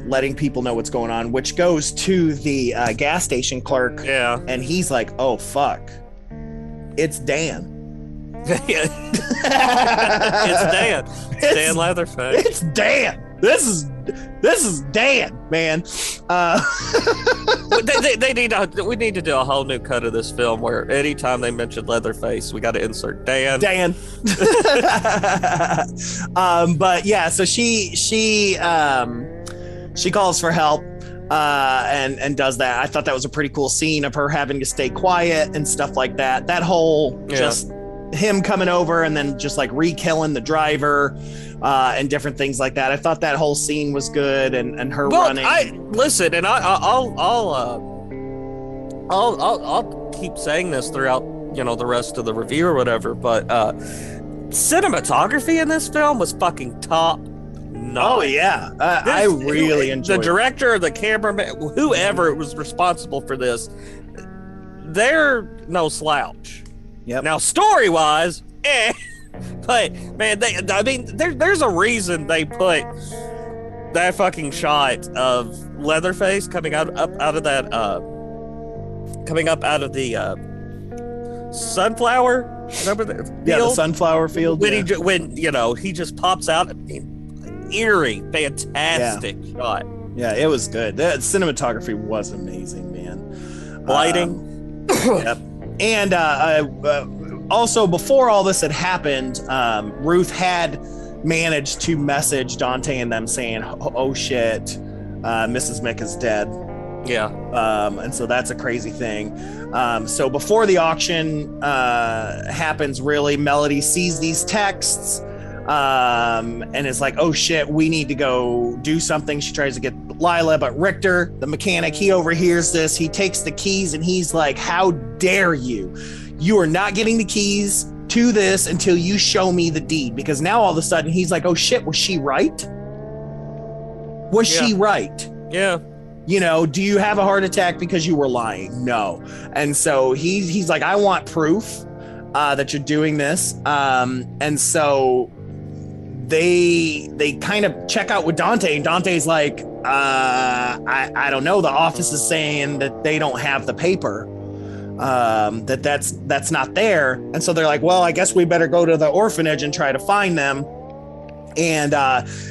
letting people know what's going on, which goes to the gas station clerk. Yeah, and he's like, "Oh fuck, it's Dan." It's Dan. It's Dan Latherface. It's Dan. This is Dan, man. We need to do a whole new cut of this film where anytime they mention Leatherface, we got to insert Dan. But yeah, so she calls for help and does that. I thought that was a pretty cool scene of her having to stay quiet and stuff like that. That whole just him coming over and then just like re-killing the driver and different things like that. I thought that whole scene was good, and her running. I'll keep saying this throughout the rest of the review or whatever, but cinematography in this film was fucking top notch. Oh yeah, I really enjoyed the director, the cameraman, whoever was responsible for this. They're no slouch. Yep. Now, story-wise, but man, there's a reason they put that fucking shot of Leatherface coming up out of the sunflower. Remember the field? Yeah, the sunflower field. When he just pops out. Eerie, fantastic shot. Yeah, it was good. The cinematography was amazing, man. Lighting. Yep. And also, before all this had happened, Ruth had managed to message Dante and them saying, "Oh shit, Mrs. Mick is dead." Yeah. And so that's a crazy thing. So before the auction happens, really, Melody sees these texts and is like, "Oh shit, we need to go do something." She tries to get Lila, but Richter, the mechanic, he overhears this. He takes the keys and he's like, "How dare you? You are not getting the keys to this until you show me the deed." Because now all of a sudden he's like, "Oh shit, was she right? Was she right? Yeah. Do you have a heart attack because you were lying?" No. And so he's like, "I want proof that you're doing this." And so they kind of check out with Dante, and Dante's like, I don't know. The office is saying that they don't have the paper, that's not there. And so they're like, well, I guess we better go to the orphanage and try to find them. And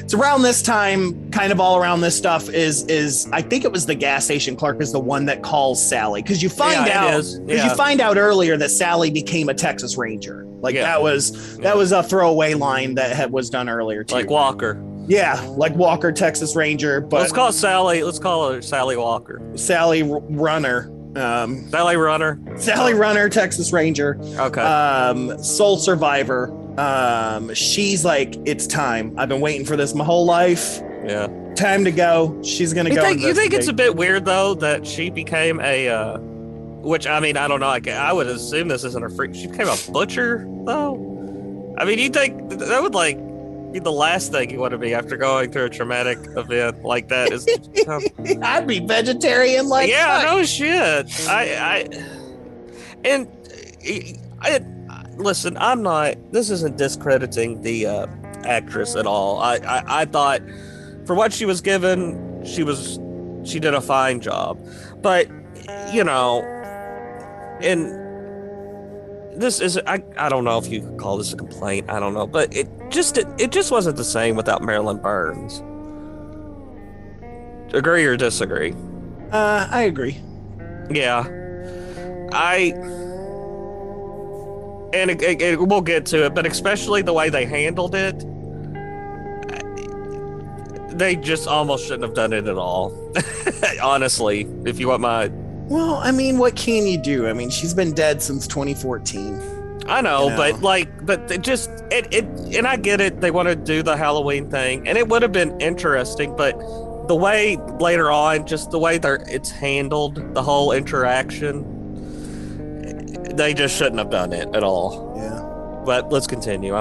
it's around this time, kind of all around this stuff is I think it was the gas station clerk is the one that calls Sally, because you find out earlier that Sally became a Texas Ranger. Like that was a throwaway line that was done earlier too. Like Walker. Yeah, like Walker, Texas Ranger, but let's call it Sally. Let's call her Sally Walker. Sally Runner. Sally Runner. Sally Runner, Texas Ranger. Okay. Soul Survivor. She's like, it's time. I've been waiting for this my whole life. Yeah. Time to go. She's gonna go. You think it's a bit weird though that she became a, which I mean I don't know. I would assume this isn't her freak. She became a butcher though. I mean, you think that would like be the last thing you want to be after going through a traumatic event like that? Is I'd be vegetarian. Like yeah, fuck. no shit. Listen. I'm not. This isn't discrediting the actress at all. I thought. For what she was given, she did a fine job. But, you know, and this is, I don't know if you could call this a complaint. I don't know. But it just wasn't the same without Marilyn Burns. Agree or disagree? I agree. Yeah. We'll get to it, but especially the way they handled it. They just almost shouldn't have done it at all. Honestly, if you want my... Well, I mean, what can you do? I mean, she's been dead since 2014. I know, but it just... And I get it. They want to do the Halloween thing, and it would have been interesting, but the way later on, just the way it's handled, the whole interaction, they just shouldn't have done it at all. Yeah. But let's continue.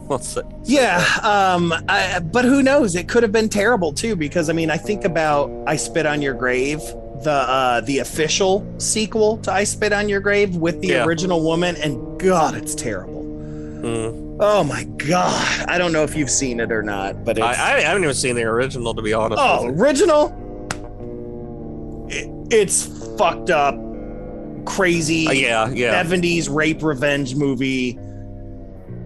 Let's see. Yeah. But who knows? It could have been terrible too, because I mean, I think about I Spit on Your Grave, the official sequel to I Spit on Your Grave with the original woman, and God, it's terrible. Oh my God. I don't know if you've seen it or not, but I haven't even seen the original, to be honest. Oh, original? It's fucked up. Crazy 70s rape revenge movie.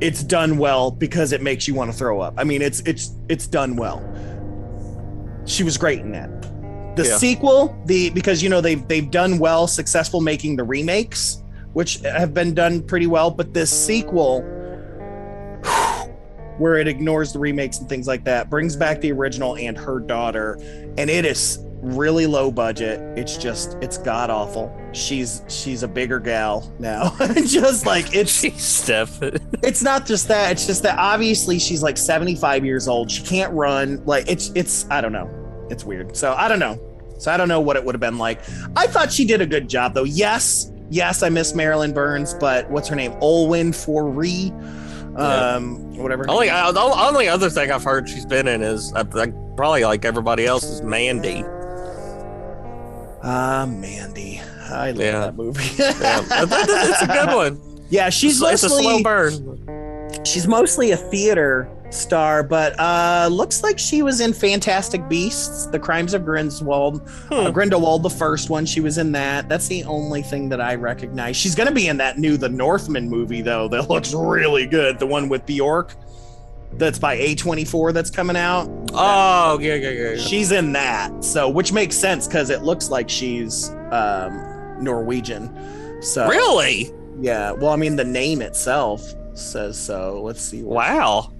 It's done well because it makes you want to throw up. I mean, it's done well. She was great in that. The sequel, because you know they've done well, successful making the remakes, which have been done pretty well, but this sequel where it ignores the remakes and things like that, brings back the original and her daughter, and it is really low budget. It's god awful. She's a bigger gal now. Just like it's Steph. It's not just that. It's just that obviously she's like 75 years old. She can't run. Like it's I don't know. It's weird. So I don't know. I don't know what it would have been like. I thought she did a good job though. Yes, I miss Marilyn Burns, but what's her name? Olwen Foree. Whatever. The only other thing I've heard she's been in is probably like everybody else is Mandy. Mandy. I love that movie. It's a good one. Yeah, it's a slow burn. She's mostly a theater star, but looks like she was in Fantastic Beasts: The Crimes of Grindelwald. Grindelwald, the first one, she was in that. That's the only thing that I recognize. She's going to be in that new The Northman movie, though. That looks really good. The one with Bjork. That's by A24 that's coming out. Oh, yeah. She's in that. So, which makes sense because it looks like she's Norwegian. So really? Yeah. Well, I mean, the name itself says so. Let's see. Wow.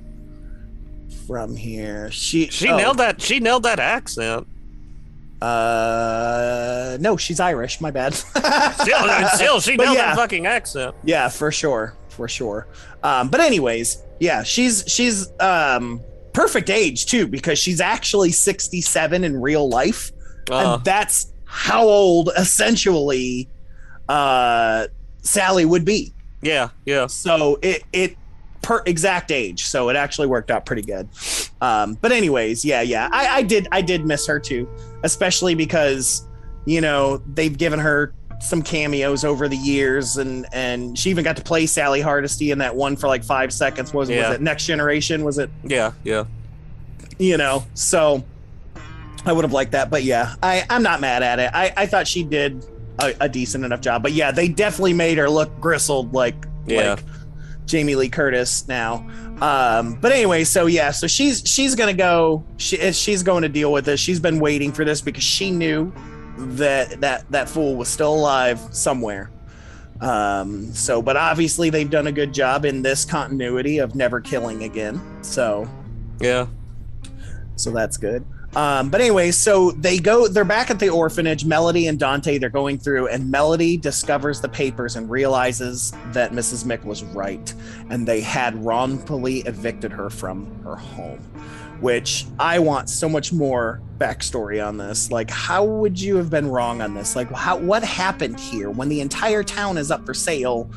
From here, she nailed that. She nailed that accent. No, she's Irish. My bad. still, she nailed that fucking accent. Yeah, for sure. But anyways, yeah, she's perfect age too, because she's actually 67 in real life, and that's how old essentially Sally would be. Yeah. So it per exact age, so it actually worked out pretty good. But anyways, I did miss her too, especially because you know they've given her some cameos over the years, and she even got to play Sally Hardesty in that one for like 5 seconds. Was it Next Generation? Was it? Yeah. You know, so I would have liked that, but yeah, I'm not mad at it. I thought she did a decent enough job, but yeah, they definitely made her look gristled like Jamie Lee Curtis now. But anyway, so she's gonna go. She's going to deal with this. She's been waiting for this because she knew that fool was still alive somewhere. But obviously they've done a good job in this continuity of never killing again. So yeah. So that's good. But anyway, so they're back at the orphanage. Melody and Dante, they're going through, and Melody discovers the papers and realizes that Mrs. Mick was right, and they had wrongfully evicted her from her home, which I want so much more backstory on this. Like, how would you have been wrong on this? Like, what happened here when the entire town is up for sale?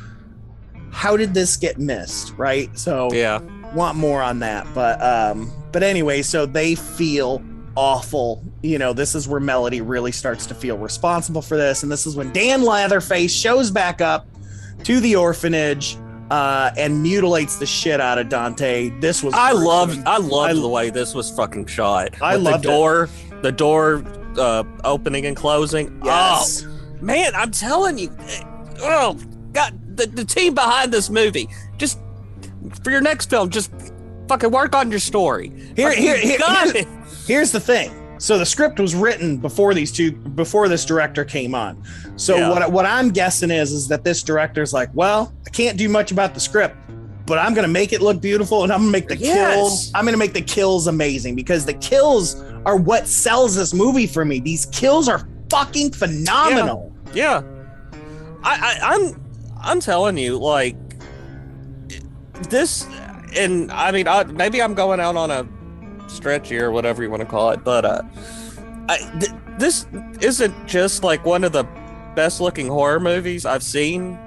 How did this get missed, right? So yeah, want more on that. But anyway, so they feel awful. This is where Melody really starts to feel responsible for this, and this is when Dan Latherface shows back up to the orphanage and mutilates the shit out of Dante. This was I loved the way this was fucking shot. I loved the door opening and closing. Yes. Oh man, I'm telling you, oh god, the team behind this movie, just for your next film, just fucking work on your story. Here's the thing. So the script was written before this director came on. So Yeah. what I'm guessing is that this director's like, well, I can't do much about the script, but I'm gonna make it look beautiful, and I'm gonna make the kills. I'm gonna make the kills amazing, because the kills are what sells this movie for me. These kills are fucking phenomenal. Yeah. I'm telling you, like, this, and I mean, maybe I'm going out on a stretch here, or whatever you want to call it, but this isn't just like one of the best looking horror movies I've seen.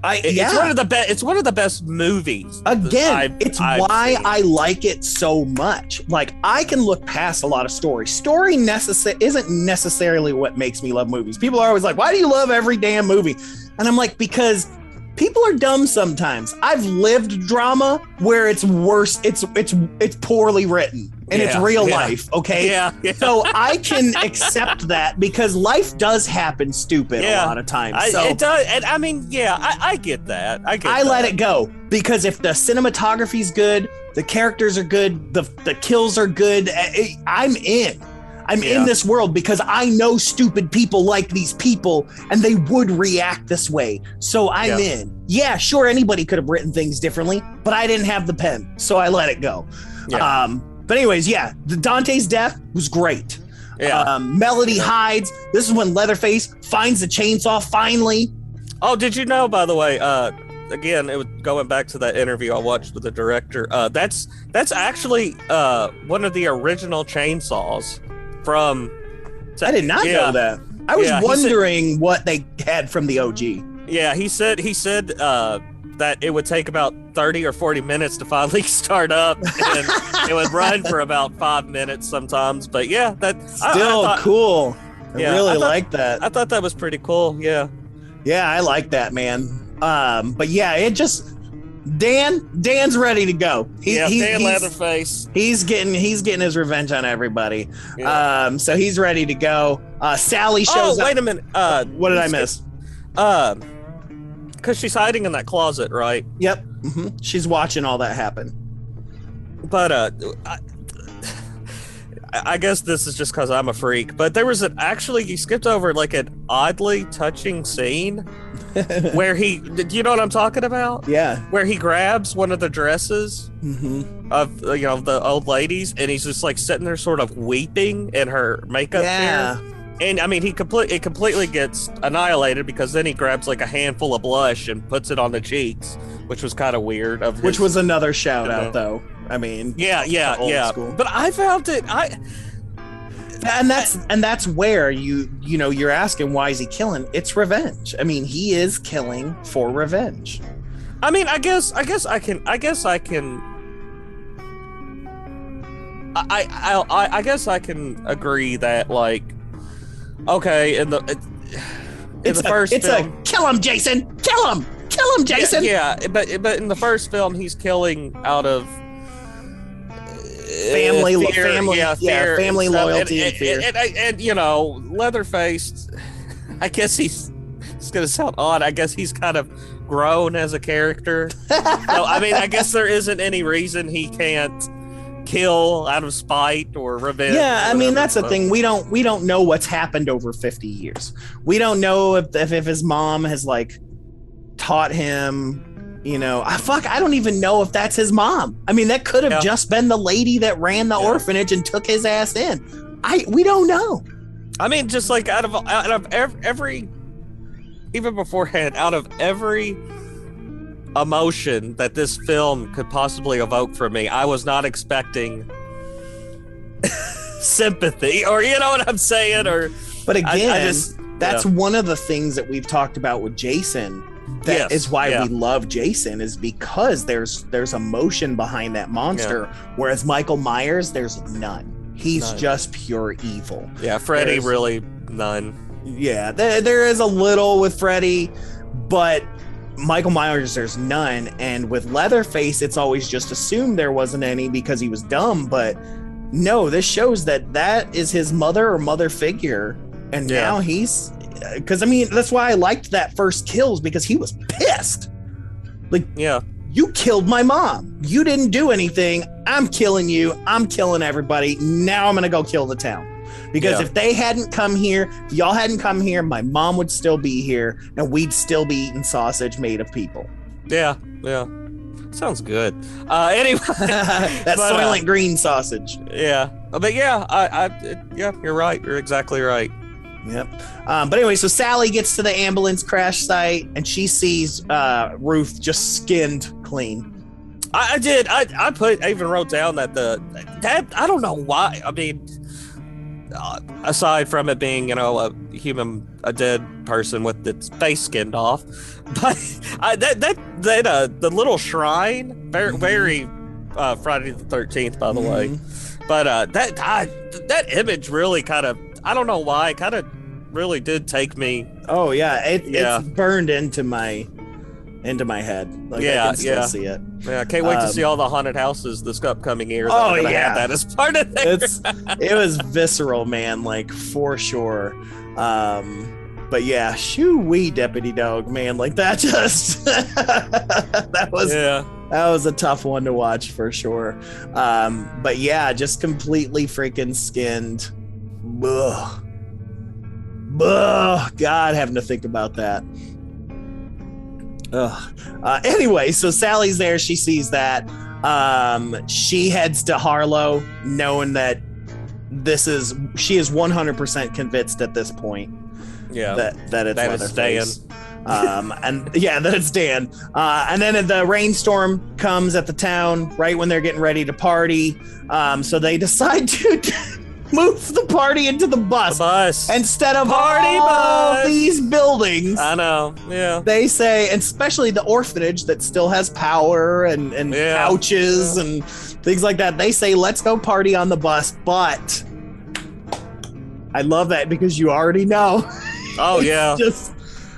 It's one of the best movies. Again, it's why I like it so much. Like, I can look past a lot of story. Story isn't necessarily what makes me love movies. People are always like, why do you love every damn movie? And I'm like, because people are dumb sometimes. I've lived drama where it's worse. It's poorly written, and it's real life. Okay. Yeah. So I can accept that, because life does happen stupid a lot of times. It does. And I mean, I get that. I let it go, because if the cinematography's good, the characters are good, the kills are good, I'm in. I'm in this world, because I know stupid people like these people, and they would react this way. So I'm in. Yeah, sure, anybody could have written things differently, but I didn't have the pen, so I let it go. Yeah. But anyways, the Dante's death was great. Yeah. Melody hides. This is when Leatherface finds the chainsaw finally. Oh, did you know, by the way, again, it was going back to that interview I watched with the director. That's actually one of the original chainsaws from. I did not know that. I was wondering what they had from the OG. Yeah, he said that it would take about 30 or 40 minutes to finally start up, and it would run for about 5 minutes sometimes. But yeah, that's still cool. I really like that. I thought that was pretty cool. Yeah. Yeah, I like that, man. But yeah, it just Dan's ready to go. Dan Latherface. He's getting his revenge on everybody. Yeah. So he's ready to go. Sally shows up. Wait a minute. What did I miss? Because she's hiding in that closet, right? Yep. Mm-hmm. She's watching all that happen. But I guess this is just because I'm a freak. But there was you skipped over like an oddly touching scene where do you know what I'm talking about? Yeah. Where he grabs one of the dresses of the old ladies, and he's just like sitting there sort of weeping in her makeup chair. And I mean, it completely gets annihilated, because then he grabs like a handful of blush and puts it on the cheeks, which was kind of weird. Which was another shout out, though. I mean, yeah. But I found it. And that's where you're asking, why is he killing? It's revenge. I mean, he is killing for revenge. I mean, I guess I can agree that, like, okay, in the first film, kill him, Jason. Kill him, Jason. Yeah, but in the first film, he's killing out of family loyalty and fear. And Leatherface, I guess it's gonna sound odd. I guess he's kind of grown as a character. So I mean, I guess there isn't any reason he can't kill out of spite or revenge. Yeah, I mean, that's the thing. We don't know what's happened over 50 years. We don't know if his mom has like taught him I don't even know if that's his mom. I mean, that could have just been the lady that ran the orphanage and took his ass in. We don't know. I mean, just like out of every, even beforehand, out of every emotion that this film could possibly evoke from me, I was not expecting sympathy, or you know what I'm saying, but again, that's one of the things that we've talked about with Jason. That is why we love Jason, is because there's emotion behind that monster, whereas Michael Myers, there's none. He's just pure evil. Yeah, Freddy really none. Yeah, there is a little with Freddy, but Michael Myers, there's none. And with Leatherface, it's always just assumed there wasn't any because he was dumb. But no, this shows that is his mother or mother figure. And now he's, because I mean, that's why I liked that first kills, because he was pissed. Like, you killed my mom. You didn't do anything. I'm killing you. I'm killing everybody. Now I'm going to go kill the town. Because if they hadn't come here, if y'all hadn't come here, my mom would still be here and we'd still be eating sausage made of people. Yeah. Sounds good. Anyway. That Soylent Green sausage. Yeah. But you're right. You're exactly right. Yep. But anyway, so Sally gets to the ambulance crash site and she sees Ruth just skinned clean. I did. I even wrote down that I don't know why. I mean, aside from it being, a dead person with its face skinned off, but the little shrine, very Friday the 13th, by the way. But that image really kind of, I don't know why, kind of really did take me. Oh yeah, it's burned into my head. Like, I can still see it. Yeah, I can't wait to see all the haunted houses this upcoming year. Have that as part of it. It was visceral, man, like for sure. But yeah, shoo-wee, Deputy Dog, man, like that just that was a tough one to watch for sure. But yeah, just completely freaking skinned. Ugh. God, having to think about that. Anyway, so Sally's there. She sees that. She heads to Harlow, knowing that she is 100% convinced at this point. Yeah, that it's Leatherface. That it's Dan. And then the rainstorm comes at the town right when they're getting ready to party. So they decide to move the party into the bus. Instead of all these buildings. I know, yeah. They say, and especially the orphanage that still has power and couches and things like that. They say, let's go party on the bus. But I love that because you already know. Oh, yeah.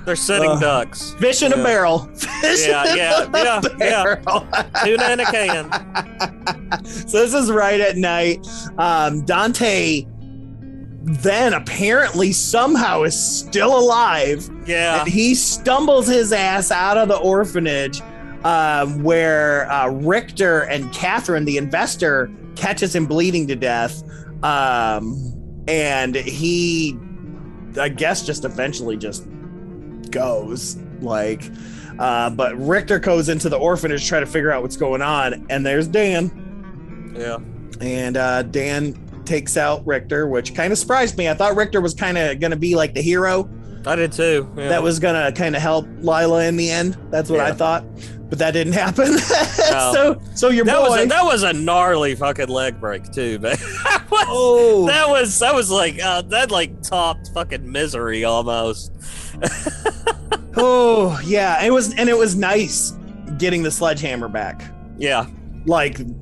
They're sitting ducks. Fish in a barrel. Yeah. Tuna in a can. So this is right at night. Dante then apparently somehow is still alive. Yeah. And he stumbles his ass out of the orphanage where Richter and Catherine, the investor, catches him bleeding to death. And he, I guess, just eventually just goes but Richter goes into the orphanage to try to figure out what's going on, and there's Dan. Yeah. And Dan takes out Richter, which kind of surprised me. I thought Richter was kind of gonna be like the hero. I did too. Yeah. That was gonna kind of help Lila in the end. That's what I thought, but that didn't happen. No. so your boy, that was a gnarly fucking leg break too, man. that was like that like topped fucking Misery almost. Oh yeah, it was nice getting the sledgehammer back. Yeah,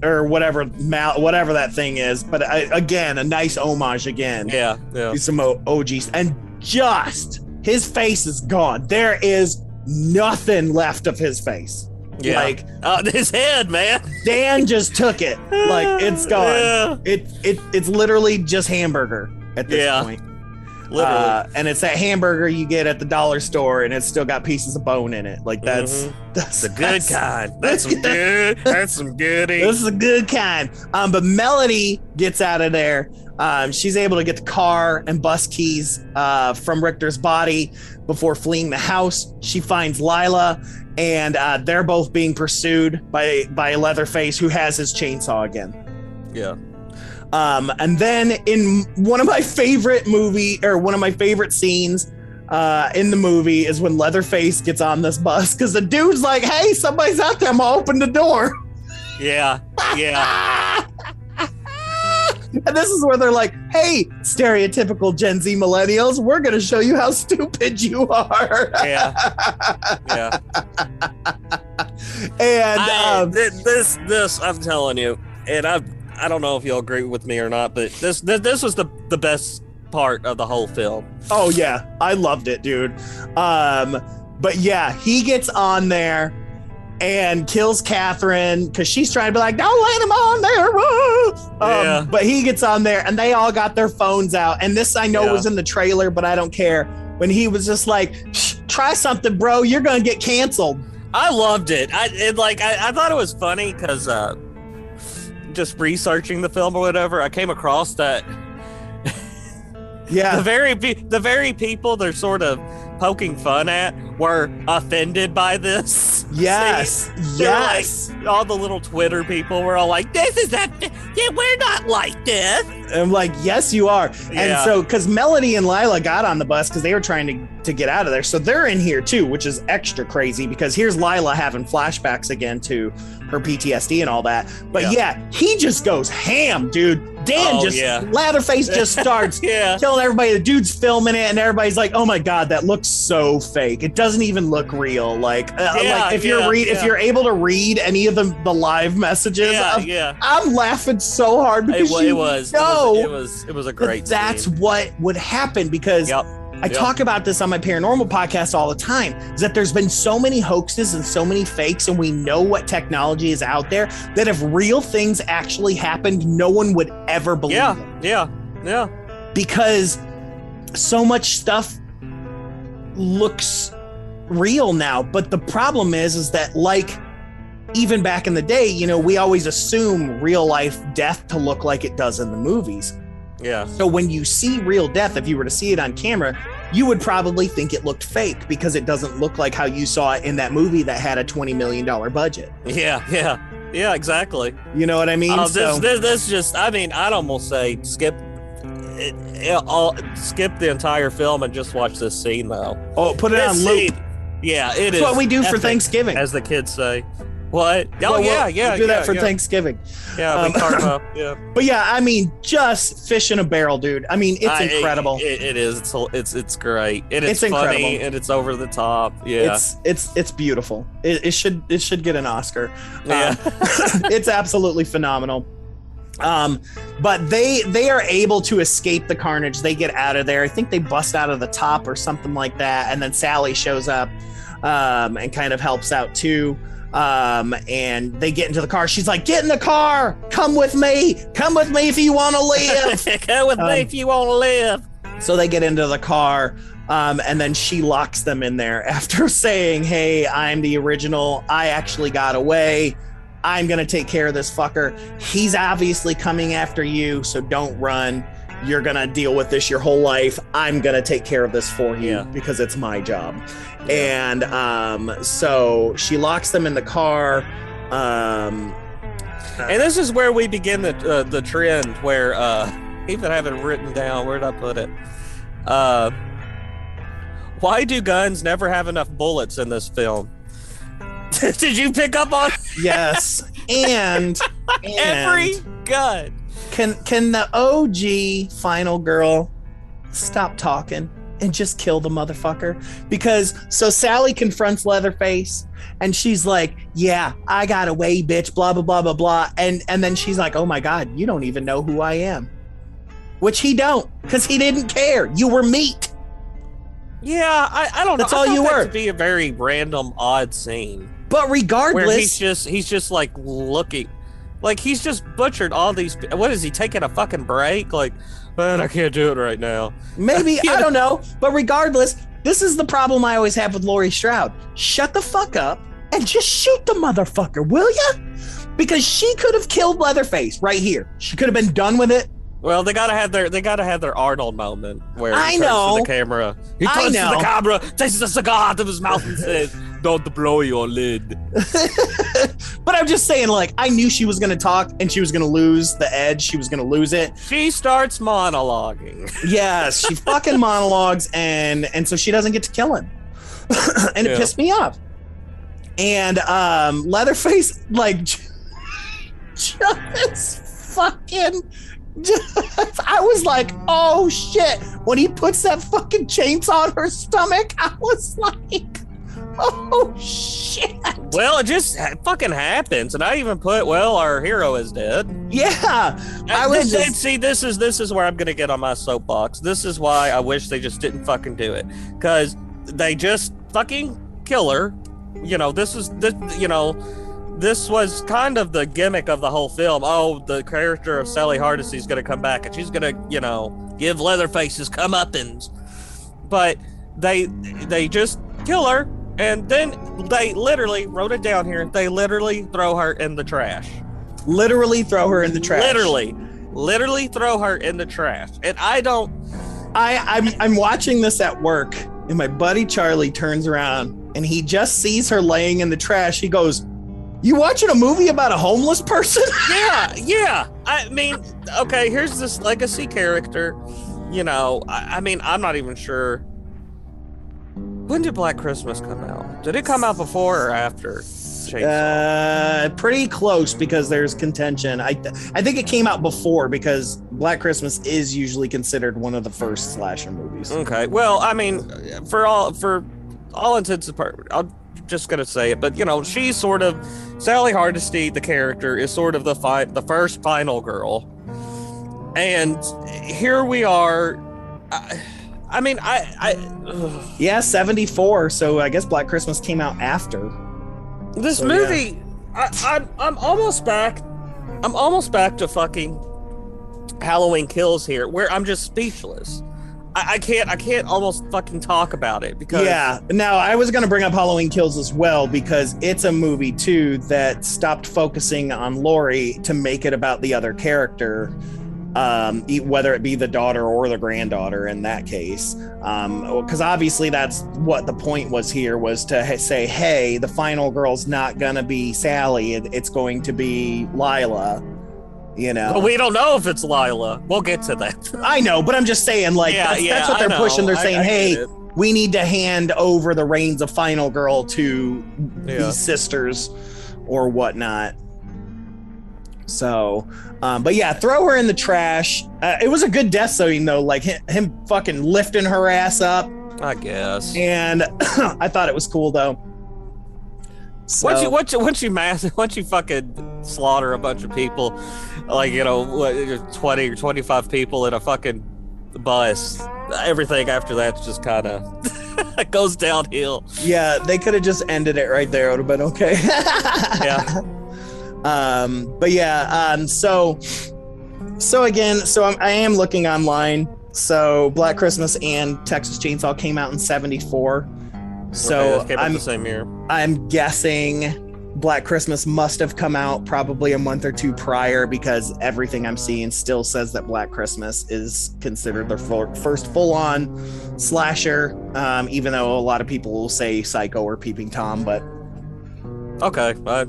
or whatever that thing is. But again, a nice homage again. Yeah. To some OGs, and just his face is gone. There is nothing left of his face. Yeah. His head, man. Dan just took it. Like, it's gone. Yeah. It's literally just hamburger at this point. Literally. And it's that hamburger you get at the dollar store, and it's still got pieces of bone in it. Like, that's the good kind. That's some good. That's some goodie. This is a good kind. But Melody gets out of there. She's able to get the car and bus keys from Richter's body before fleeing the house. She finds Lila, and they're both being pursued by Leatherface, who has his chainsaw again. Yeah. And then in one of my favorite scenes in the movie is when Leatherface gets on this bus, because the dude's like, hey, somebody's out there, I'm gonna open the door. Yeah. And this is where they're like, hey, stereotypical Gen Z millennials, we're going to show you how stupid you are. Yeah. And this, I'm telling you, and I don't know if you'll agree with me or not, but this was the best part of the whole film. Oh, yeah. I loved it, dude. But yeah, he gets on there and kills Catherine because she's trying to be like, don't let him on there. But he gets on there and they all got their phones out. And this I know was in the trailer, but I don't care. When he was just like, try something, bro. You're going to get canceled. I loved it. I thought it was funny because just researching the film or whatever, I came across that. Yeah. The very people they're sort of poking fun at were offended by this. Yes. Yes. Like, all the little Twitter people were all like, we're not like this. I'm like, yes, you are. Yeah. And so, because Melody and Lila got on the bus because they were trying to get out of there. So they're in here too, which is extra crazy because here's Lila having flashbacks again to her PTSD and all that. But yeah he just goes ham, dude. Latherface just starts telling everybody the dude's filming it, and everybody's like, "Oh my god, that looks so fake. It doesn't even look real." If you're able to read any of the live messages, I'm laughing so hard because it was a great. That's what would happen because. I talk about this on my paranormal podcast all the time, is that there's been so many hoaxes and so many fakes, and we know what technology is out there, that if real things actually happened, no one would ever believe them. Yeah. Because so much stuff looks real now. But the problem is that, like, even back in the day, we always assume real life death to look like it does in the movies. Yeah. So when you see real death, if you were to see it on camera, you would probably think it looked fake because it doesn't look like how you saw it in that movie that had a $20 million budget. Yeah, exactly. You know what I mean? This just, I'd almost say skip the entire film and just watch this scene though. Oh, put it on loop. Yeah, That's what we do for Thanksgiving. As the kids say. What? We'll do that for Thanksgiving. Yeah, we carve up. Yeah. But yeah, just fish in a barrel, dude. It's incredible. It is. It's great. It's funny incredible. And it's over the top. Yeah. It's beautiful. It should get an Oscar. Yeah. It's absolutely phenomenal. But they are able to escape the carnage. They get out of there. I think they bust out of the top or something like that. And then Sally shows up and kind of helps out too. And they get into the car. She's like, get in the car. Come with me if you want to live. Come with me if you want to live. So they get into the car. And then she locks them in there after saying, hey, I'm the original. I actually got away. I'm going to take care of this fucker. He's obviously coming after you. So don't run. You're going to deal with this your whole life. I'm going to take care of this for you because it's my job. And so she locks them in the car. And this is where we begin the trend where even have it written down. Where did I put it? Why do guns never have enough bullets in this film? Did you pick up on? Yes. And every gun. Can the OG final girl stop talking and just kill the motherfucker? Because so Sally confronts Leatherface and she's like, yeah, I got away, bitch, blah, blah, blah, blah, blah. And then she's like, oh my God, you don't even know who I am. Which he don't, because he didn't care. You were meat. Yeah, I don't know. That's all you were. To be a very random, odd scene. But regardless, where he's just like looking, like he's just butchered all these. What is he taking a fucking break? Like, man, I can't do it right now. Maybe I don't know. But regardless, this is the problem I always have with Laurie Strode. Shut the fuck up and just shoot the motherfucker, will ya? Because she could have killed Leatherface right here. She could have been done with it. Well, they gotta have their Arnold moment where he turns to the camera. He turns to the camera, takes a cigar out of his mouth and says, "Don't blow your lid." But I'm just saying, like, I knew she was gonna talk and she was gonna lose the edge. She was gonna lose it. She starts monologuing. Yes, she fucking monologues, and so she doesn't get to kill him, and it pissed me off. And Leatherface, like, just fucking. I was like, oh shit. When he puts that fucking chainsaw on her stomach, I was like, oh shit. Well, it just fucking happens. And I even put, well, our hero is dead. Yeah. See, this is where I'm gonna get on my soapbox. This is why I wish they just didn't fucking do it. Because they just fucking kill her. You know, this was kind of the gimmick of the whole film. Oh, the character of Sally Hardesty is going to come back and she's going to, give Leatherface his comeuppance. But they just kill her, and then they literally, wrote it down here, they literally throw her in the trash. Literally throw her in the trash. Literally throw her in the trash. And I'm watching this at work, and my buddy Charlie turns around and he just sees her laying in the trash. He goes, "You watching a movie about a homeless person?" Yeah. I mean, okay, here's this legacy character. I mean, I'm not even sure. When did Black Christmas come out? Did it come out before or after Chainsaw? Pretty close, because there's contention. I think it came out before, because Black Christmas is usually considered one of the first slasher movies. Okay, well, I mean, for all intents and purposes, I'm just gonna say it, but she's sort of, Sally Hardesty, the character, is sort of the first final girl, and here we are. Yeah, 74. So I guess Black Christmas came out after. This movie, yeah. I'm almost back. I'm almost back to fucking Halloween Kills here, where I'm just speechless. I can't almost fucking talk about it because. Yeah. Now I was gonna bring up Halloween Kills as well, because it's a movie too that stopped focusing on Laurie to make it about the other character. Whether it be the daughter or the granddaughter in that case, because obviously that's what the point was here, was to say, hey, the final girl's not gonna be Sally, it's going to be Lila. Well, we don't know if it's Lila. We'll get to that. I know, but I'm just saying, like, that's what they're pushing. They're saying, hey, we need to hand over the reins of final girl to these sisters or whatnot. So, but yeah, throw her in the trash. It was a good death scene though, like him fucking lifting her ass up, I guess. And I thought it was cool though. So, once you fucking slaughter a bunch of people, like 20 or 25 people in a fucking bus, everything after that's just kind of goes downhill. Yeah, they could have just ended it right there. It would have been okay. Yeah. But yeah, so I am looking online. So Black Christmas and Texas Chainsaw came out in 74. So came out the same year. I'm guessing Black Christmas must have come out probably a month or two prior, because everything I'm seeing still says that Black Christmas is considered their first full-on slasher, even though a lot of people will say Psycho or Peeping Tom, but okay, all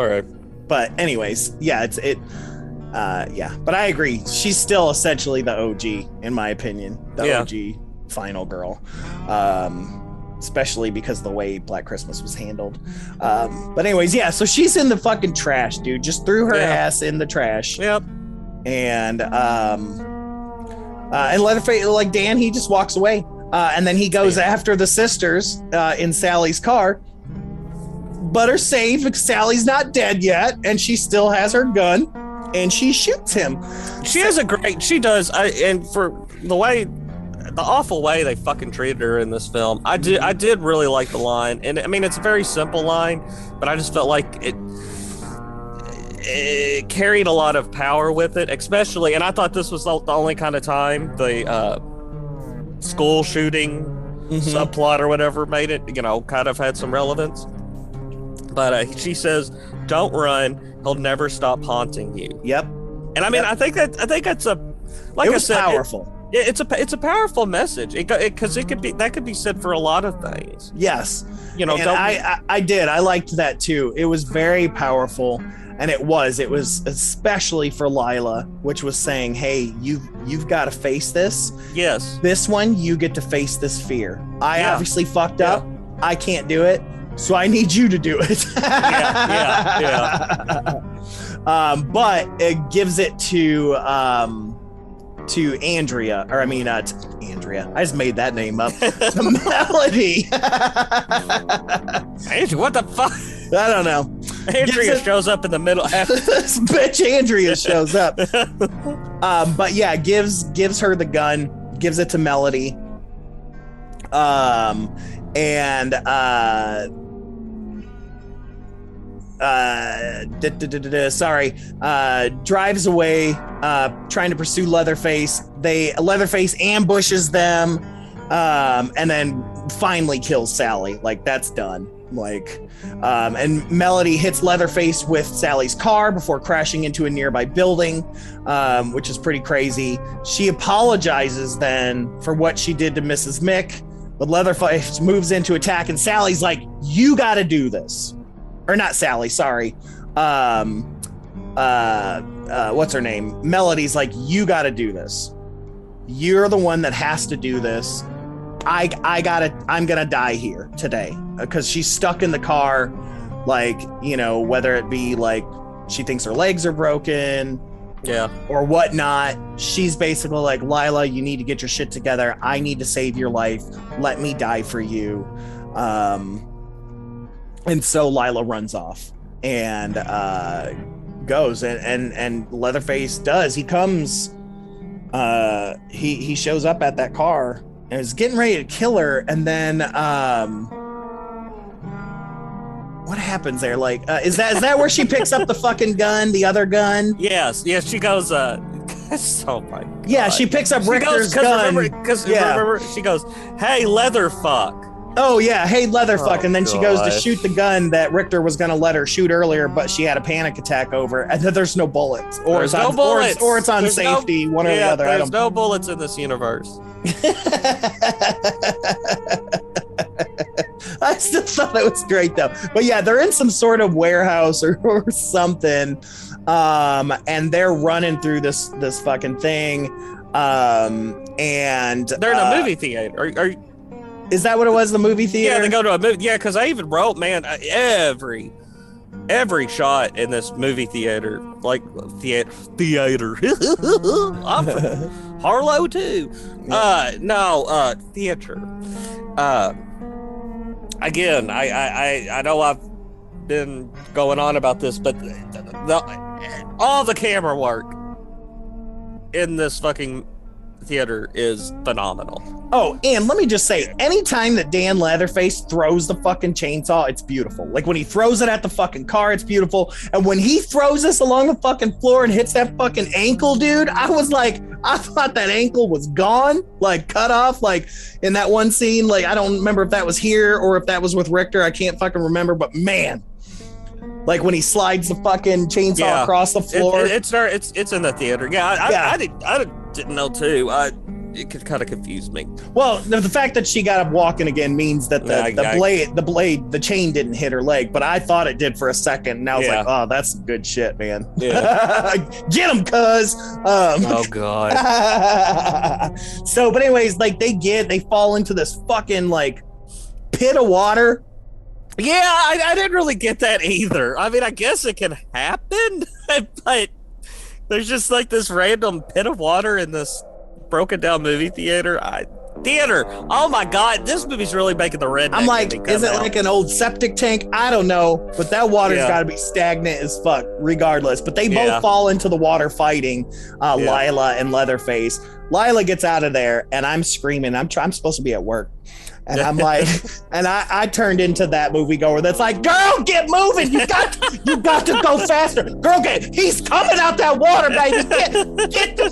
right. But anyways, yeah, yeah. But I agree. She's still essentially the OG, in my opinion. The OG final girl. Especially because of the way Black Christmas was handled. But anyways, yeah, so she's in the fucking trash, dude. Just threw her ass in the trash. Yep. And Leatherface, like Dan, he just walks away. And then he goes after the sisters in Sally's car. But are safe because Sally's not dead yet, and she still has her gun, and she shoots him. She does. And for the awful way they fucking treated her in this film, I did really like the line. And I mean, it's a very simple line, but I just felt like it carried a lot of power with it, especially. And I thought this was the only kind of time the school shooting subplot or whatever made it, kind of had some relevance. But she says, "Don't run. He'll never stop haunting you." Yep. And I mean, I think that's a like it I was said, powerful. It's a powerful message because it could be said for a lot of things. Yes, You know, and I liked that too. It was very powerful, and it was especially for Lila, which was saying, hey, you've got to face this. Yes, This one, you get to face this fear. I Yeah. obviously fucked up. I can't do it, so I need you to do it. yeah. But it gives it to Andrea, or I mean, Andrea. I just made that name up. To Melody. Andrew, what the fuck? I don't know. Andrea shows up in the middle. This bitch Andrea shows up. But yeah, gives her the gun, gives it to Melody. Drives away, trying to pursue Leatherface. Leatherface ambushes them, and then finally kills Sally. Like, that's done. Like, and Melody hits Leatherface with Sally's car before crashing into a nearby building, which is pretty crazy. She apologizes then for what she did to Mrs. Mick, but Leatherface moves in to attack, and Sally's like, you got to do this. Or not Sally, sorry. What's her name? Melody's like, you got to do this. You're the one that has to do this. I'm gonna die here today, because she's stuck in the car, like, you know, whether it be like she thinks her legs are broken, or whatnot. She's basically like, Lila, you need to get your shit together. I need to save your life. Let me die for you. And so Lila runs off and goes, and Leatherface does. He comes. He shows up at that car and is getting ready to kill her, and then what happens there? Like, is that where she picks up the fucking gun, the other gun? Yes, she goes. Oh my God. Yeah, she picks up Richter's gun. Remember, she goes, "Hey, Leatherfuck." Oh yeah, hey Leatherfuck, and then she goes to shoot the gun that Richter was going to let her shoot earlier, but she had a panic attack over, and then there's no bullets, or it's on safety, one or the other. There's no bullets in this universe. I still thought that was great though, but yeah, they're in some sort of warehouse or something, and they're running through this fucking thing, and they're in a movie theater. Is that what it was? The movie theater? Yeah, they go to a movie. Yeah, because I even wrote, man, every shot in this movie theater, like theater. I'm from Harlow too. Theater. Again, I know I've been going on about this, but all the camera work in this fucking theater is phenomenal. Oh, and let me just say, anytime that Dan Latherface throws the fucking chainsaw, it's beautiful. Like, when he throws it at the fucking car, it's beautiful. And when he throws this along the fucking floor and hits that fucking ankle, dude, I was like, I thought that ankle was gone, like cut off, like in that one scene. Like, I don't remember if that was here or if that was with Richter. I can't fucking remember, but man, like when he slides the fucking chainsaw across the floor. It's in the theater. I didn't know too. It could kind of confuse me. Well, the fact that she got up walking again means that the chain didn't hit her leg, but I thought it did for a second, and I was like, oh, that's some good shit, man. Yeah. Get him, cuz. Oh God. So, but anyways, like they fall into this fucking like pit of water. Yeah, I didn't really get that either. I mean, I guess it can happen, but there's just like this random pit of water in this broken down movie theater. Oh my God, this movie's really making the redneck. I'm like, is it like an old septic tank? I don't know, but that water's got to be stagnant as fuck regardless. But they both fall into the water fighting, Lila and Leatherface. Lila gets out of there, and I'm screaming. I'm supposed to be at work. And I'm like, and I turned into that moviegoer that's like, girl, get moving. You got to go faster. Girl, he's coming out that water, baby.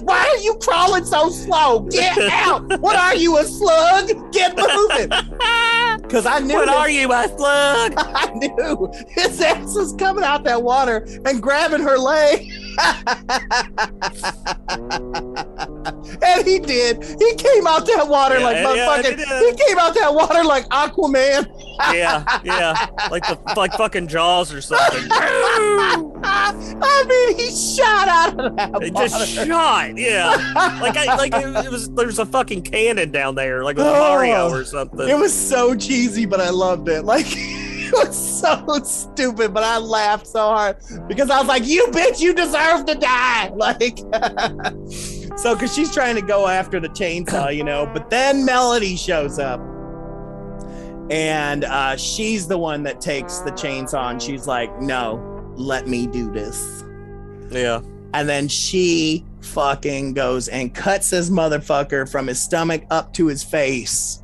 Why are you crawling so slow? Get out. What are you, a slug? Get moving. Because I knew. What are you, a slug? I knew his ass was coming out that water and grabbing her leg. And he did. He came out that water like motherfucking. He came out that water like Aquaman. yeah, like fucking Jaws or something. I mean, he shot out of that water. It just shot, yeah. It was. There's a fucking cannon down there, like with Mario or something. It was so cheesy, but I loved it. Like. It was so stupid, but I laughed so hard because I was like, "You bitch, you deserve to die!" Like, so because she's trying to go after the chainsaw, you know. But then Melody shows up, and she's the one that takes the chainsaw, and she's like, "No, let me do this." Yeah. And then she fucking goes and cuts this motherfucker from his stomach up to his face.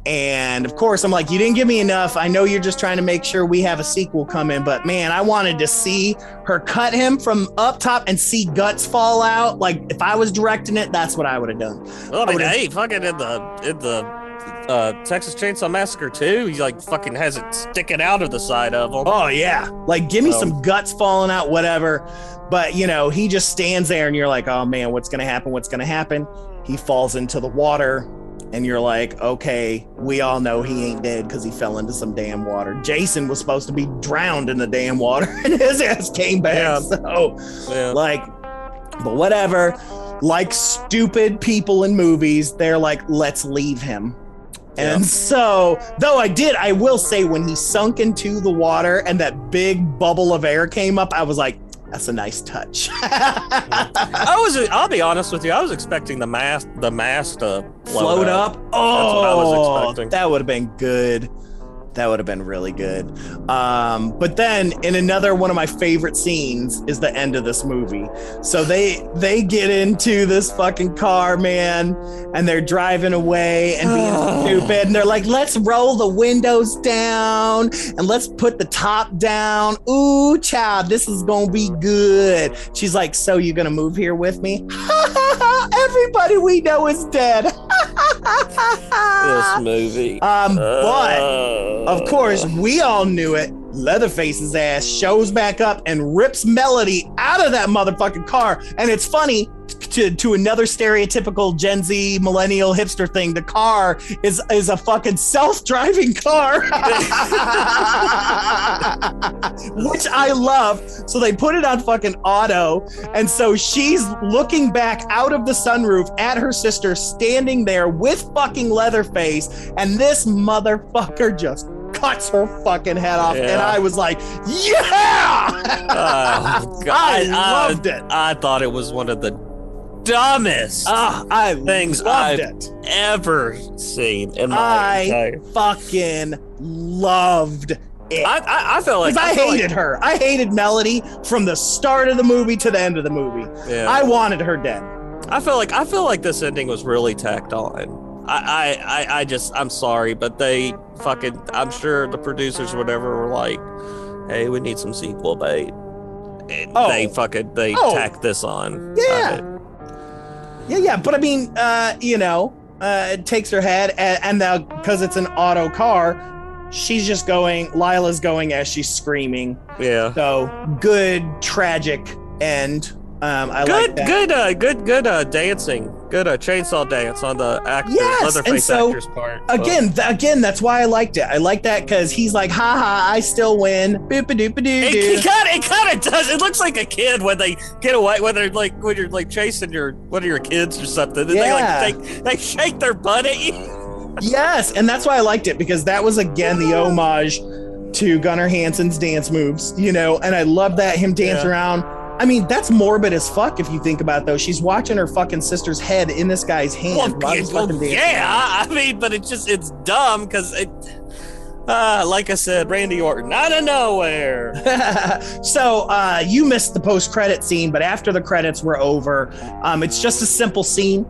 And of course, I'm like, you didn't give me enough. I know you're just trying to make sure we have a sequel coming, but man, I wanted to see her cut him from up top and see guts fall out. Like if I was directing it, that's what I would have done. Well, I mean, hey, fucking in the Texas Chainsaw Massacre 2, he like fucking has it sticking out of the side of him. Oh yeah, like give me some guts falling out, whatever. But you know, he just stands there, and you're like, oh man, what's gonna happen? What's gonna happen? He falls into the water. And you're like, okay, we all know he ain't dead because he fell into some damn water. Jason was supposed to be drowned in the damn water and his ass came back. Yeah. So, like, but whatever. Like stupid people in movies, they're like, let's leave him. Yeah. And so, though I will say when he sunk into the water and that big bubble of air came up, I was like, that's a nice touch. I'll be honest with you. I was expecting the mask to float up. Oh, that's what I was expecting. That would have been good. That would have been really good. But then in another one of my favorite scenes is the end of this movie. So they get into this fucking car, man, and they're driving away and being stupid. And they're like, let's roll the windows down and let's put the top down. Ooh, child, this is going to be good. She's like, so you going to move here with me? Everybody we know is dead. This movie. But of course, we all knew it. Leatherface's ass shows back up and rips Melody out of that motherfucking car. And it's funny, to another stereotypical Gen Z millennial hipster thing, the car is a fucking self-driving car. Which I love. So they put it on fucking auto. And so she's looking back out of the sunroof at her sister standing there with fucking Leatherface. And this motherfucker just cuts her fucking head off. And I was like, yeah! I loved it. I thought it was one of the dumbest things I've ever seen in my entire. Fucking loved it. I felt like I hated her. I hated Melody from the start of the movie to the end of the movie. Yeah. I wanted her dead. I feel like this ending was really tacked on. I'm sorry, but they fucking, I'm sure the producers or whatever were like, hey, we need some sequel bait. And they tacked this on. Yeah. Yeah. But I mean, it takes her head and now because it's an auto car, she's just going, Lila's going as she's screaming. Yeah. So good, tragic end. I like that. Good dancing. Good chainsaw dance on the Leatherface actor's part. Again, that's why I liked it. I like that because he's like, haha, I still win. It kind of does. It looks like a kid when they get away, when you're like chasing one of your kids or something. And they shake their butt at you. Yes, and that's why I liked it because that was again the homage to Gunnar Hansen's dance moves, and I love that him dance around. I mean, that's morbid as fuck if you think about it, though. She's watching her fucking sister's head in this guy's hand. I mean, but it's dumb because like I said, Randy Orton out of nowhere. So you missed the post-credit scene, but after the credits were over, it's just a simple scene.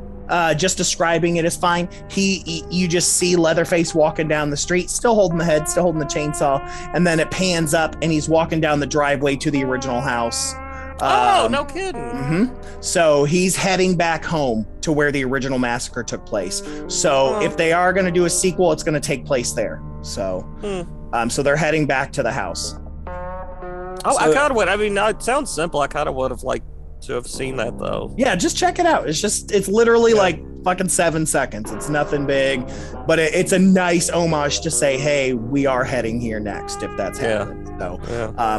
Just describing it is fine. You just see Leatherface walking down the street, still holding the head, still holding the chainsaw, and then it pans up and he's walking down the driveway to the original house. No kidding. Mm-hmm. So he's heading back home to where the original massacre took place. So if they are going to do a sequel, it's going to take place there. So, so they're heading back to the house. I kind of would. I mean, it sounds simple. I kind of would have to have seen that though. Yeah, just check it out. It's literally like fucking 7 seconds. It's nothing big, but it's a nice homage to say, hey, we are heading here next if that's happening. So,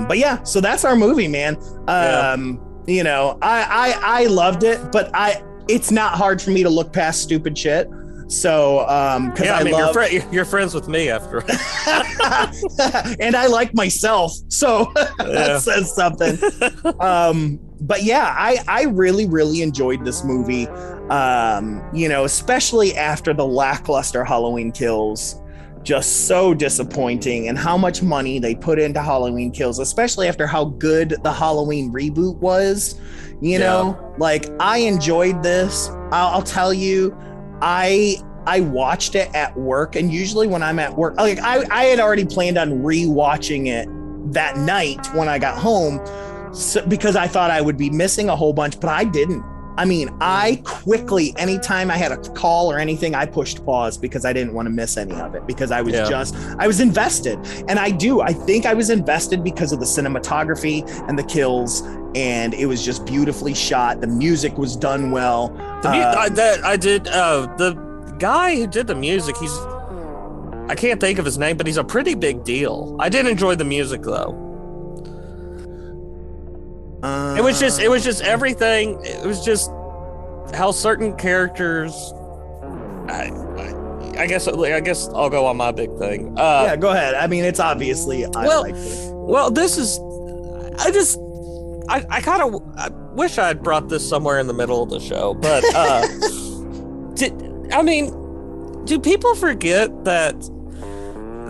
but yeah, so that's our movie, man. You know, I loved it, but it's not hard for me to look past stupid shit. So, because I mean, you're friends with me after, and I like myself, so that says something. But yeah, I really, really enjoyed this movie. You know, especially after the lackluster Halloween Kills, just so disappointing, and how much money they put into Halloween Kills, especially after how good the Halloween reboot was. You know, like I enjoyed this. I'll tell you. I watched it at work, and usually when I'm at work, like I had already planned on rewatching it that night when I got home, because I thought I would be missing a whole bunch, but I didn't. I mean, I quickly, anytime I had a call or anything, I pushed pause because I didn't want to miss any of it, because I was I was invested. And I think I was invested because of the cinematography and the kills, and it was just beautifully shot. The music was done well. The guy who did the music, I can't think of his name, but he's a pretty big deal. I did enjoy the music though. It was just everything. It was just how certain characters. I guess I'll go on my big thing. Yeah, go ahead. I mean, it's obviously I liked it. Well, this is. I kind of wish I had brought this somewhere in the middle of the show, but do people forget that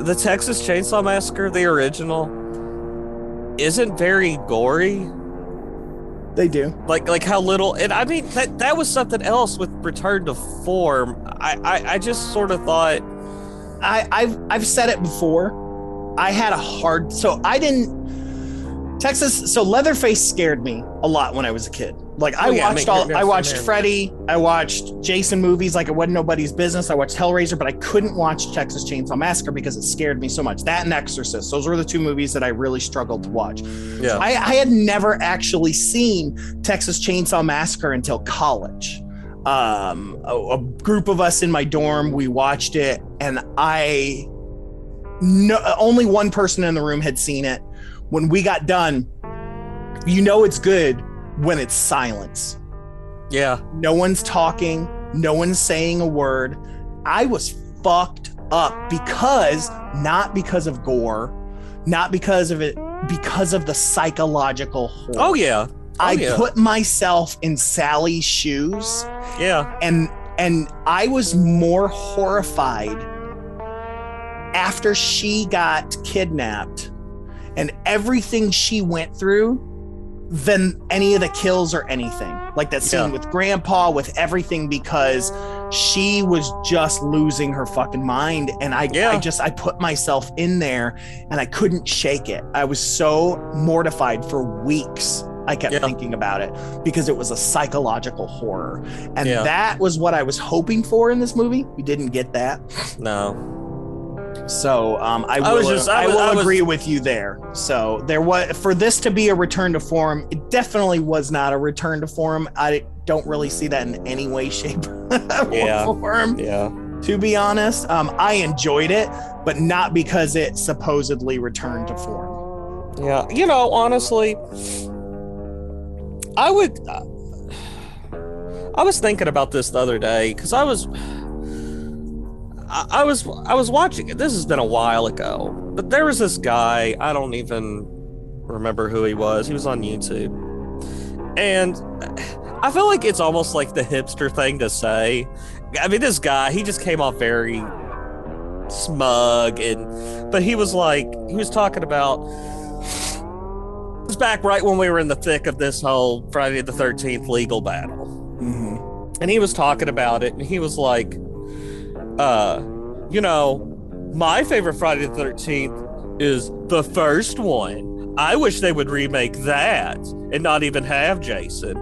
the Texas Chainsaw Massacre, the original, isn't very gory? They do. Like how little, and I mean that was something else with Return to Form. I just sort of thought, I've said it before. I had a hard, so I didn't. Texas, so Leatherface scared me a lot when I was a kid. Like I watched Freddy, I watched Jason movies like it wasn't nobody's business. I watched Hellraiser, but I couldn't watch Texas Chainsaw Massacre because it scared me so much. That and Exorcist, those were the two movies that I really struggled to watch. Yeah, I had never actually seen Texas Chainsaw Massacre until college. A group of us in my dorm, we watched it, and only one person in the room had seen it. When we got done, you know it's good when it's silence. Yeah. No one's talking. No one's saying a word. I was fucked up not because of gore, not because of it, because of the psychological horror. Oh, yeah. I put myself in Sally's shoes. Yeah. And I was more horrified after she got kidnapped and everything she went through than any of the kills or anything. Like that scene with Grandpa, with everything, because she was just losing her fucking mind. And I put myself in there and I couldn't shake it. I was so mortified for weeks. I kept thinking about it because it was a psychological horror. And that was what I was hoping for in this movie. We didn't get that. No. So I will agree with you there. So there was, for this to be a return to form, it definitely was not a return to form. I don't really see that in any way, shape, or form. Yeah. To be honest, I enjoyed it, but not because it supposedly returned to form. Yeah, you know, honestly, I was thinking about this the other day because I was watching it. This has been a while ago, but there was this guy, I don't even remember who he was. He was on YouTube. And I feel like it's almost like the hipster thing to say. I mean, this guy, he just came off very smug, but he was talking about, it was back right when we were in the thick of this whole Friday the 13th legal battle. Mm-hmm. And he was talking about it, and he was like, you know, my favorite Friday the 13th is the first one. I wish they would remake that and not even have Jason.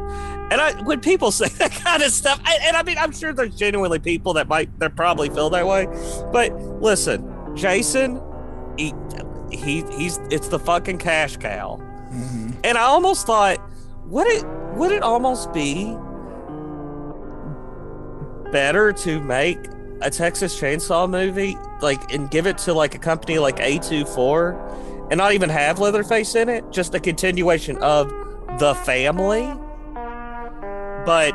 And when people say that kind of stuff, and I mean, I'm sure there's genuinely people that they probably feel that way. But listen, Jason, it's the fucking cash cow. Mm-hmm. And I almost thought, what would it almost be better to make a Texas Chainsaw movie, like, and give it to like a company like A24 and not even have Leatherface in it, just a continuation of the family? But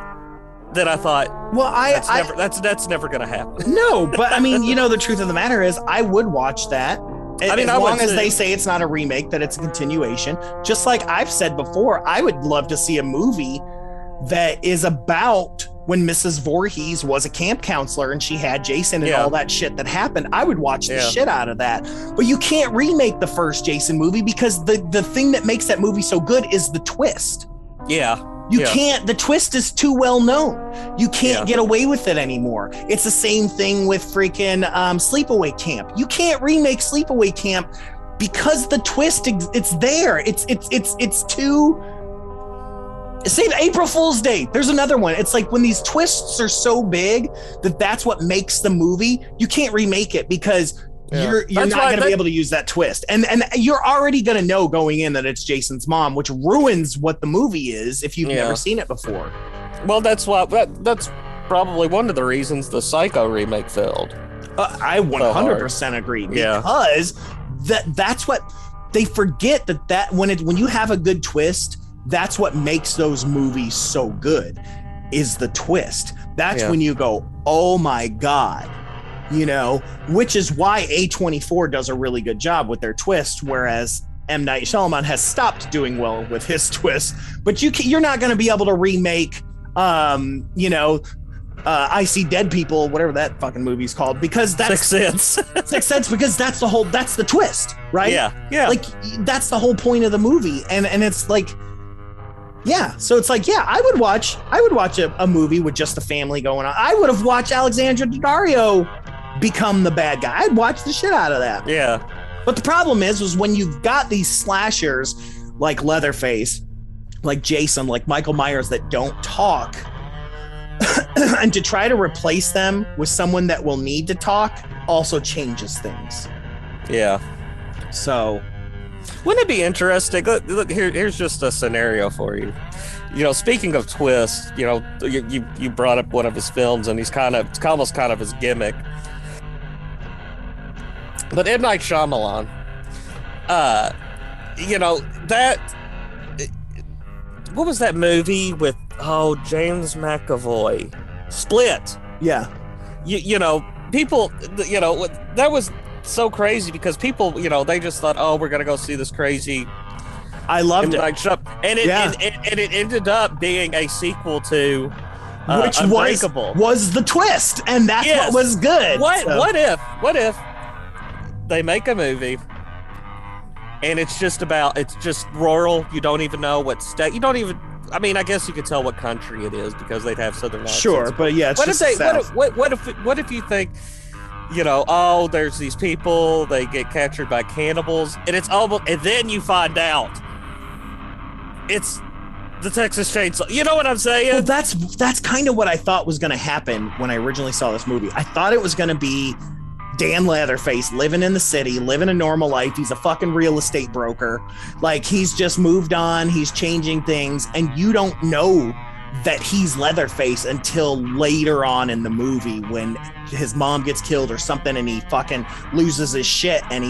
then I thought, well, that's never gonna happen. No, but I mean, the truth of the matter is, I would watch that. I mean, as long as they say it's not a remake, that it's a continuation. Just like I've said before, I would love to see a movie that is about when Mrs. Voorhees was a camp counselor and she had Jason and all that shit that happened. I would watch the shit out of that. But you can't remake the first Jason movie because the thing that makes that movie so good is the twist. Yeah. You can't, the twist is too well known. You can't get away with it anymore. It's the same thing with freaking Sleepaway Camp. You can't remake Sleepaway Camp because the twist, it's there. It's too... Same April Fool's Day. There's another one. It's like when these twists are so big that's what makes the movie, you can't remake it because you're not going to be able to use that twist. And you're already going to know going in that it's Jason's mom, which ruins what the movie is if you've never seen it before. Well, that's probably one of the reasons the Psycho remake failed. I 100% agree because that's what they forget, that when you have a good twist, that's what makes those movies so good, is the twist. That's when you go, oh my God, which is why A24 does a really good job with their twist, whereas M. Night Shyamalan has stopped doing well with his twist. But you're not going to be able to remake, I See Dead People, whatever that fucking movie's called, because that's Sixth Sense, because that's the twist, right? Yeah. Like that's the whole point of the movie, and it's like. Yeah, so it's like, I would watch a movie with just the family going on. I would have watched Alexandra Daddario become the bad guy. I'd watch the shit out of that. Yeah. But the problem is when you've got these slashers like Leatherface, like Jason, like Michael Myers that don't talk, and to try to replace them with someone that will need to talk also changes things. Yeah. So... Wouldn't it be interesting? Look here's just a scenario for you. Speaking of twists, you brought up one of his films, and it's almost kind of his gimmick. But M. Night Shyamalan, what was that movie with James McAvoy? Split. Yeah. People, that was so crazy because people, they just thought, we're gonna go see this crazy. I loved it, and it ended up being a sequel to which Unbreakable. was the twist, and that's what was good. What if they make a movie and it's just rural? You don't even know what state. You don't even. I mean, I guess you could tell what country it is because they'd have southern accents. Sure, but yeah, it's what if you think? There's these people, they get captured by cannibals, and and then you find out it's the Texas Chainsaw. You know what I'm saying? Well, that's kind of what I thought was going to happen when I originally saw this movie. I thought it was going to be Dan Latherface living in the city, living a normal life. He's a fucking real estate broker. Like, he's just moved on, he's changing things, and you don't know that he's Leatherface until later on in the movie when his mom gets killed or something and he fucking loses his shit and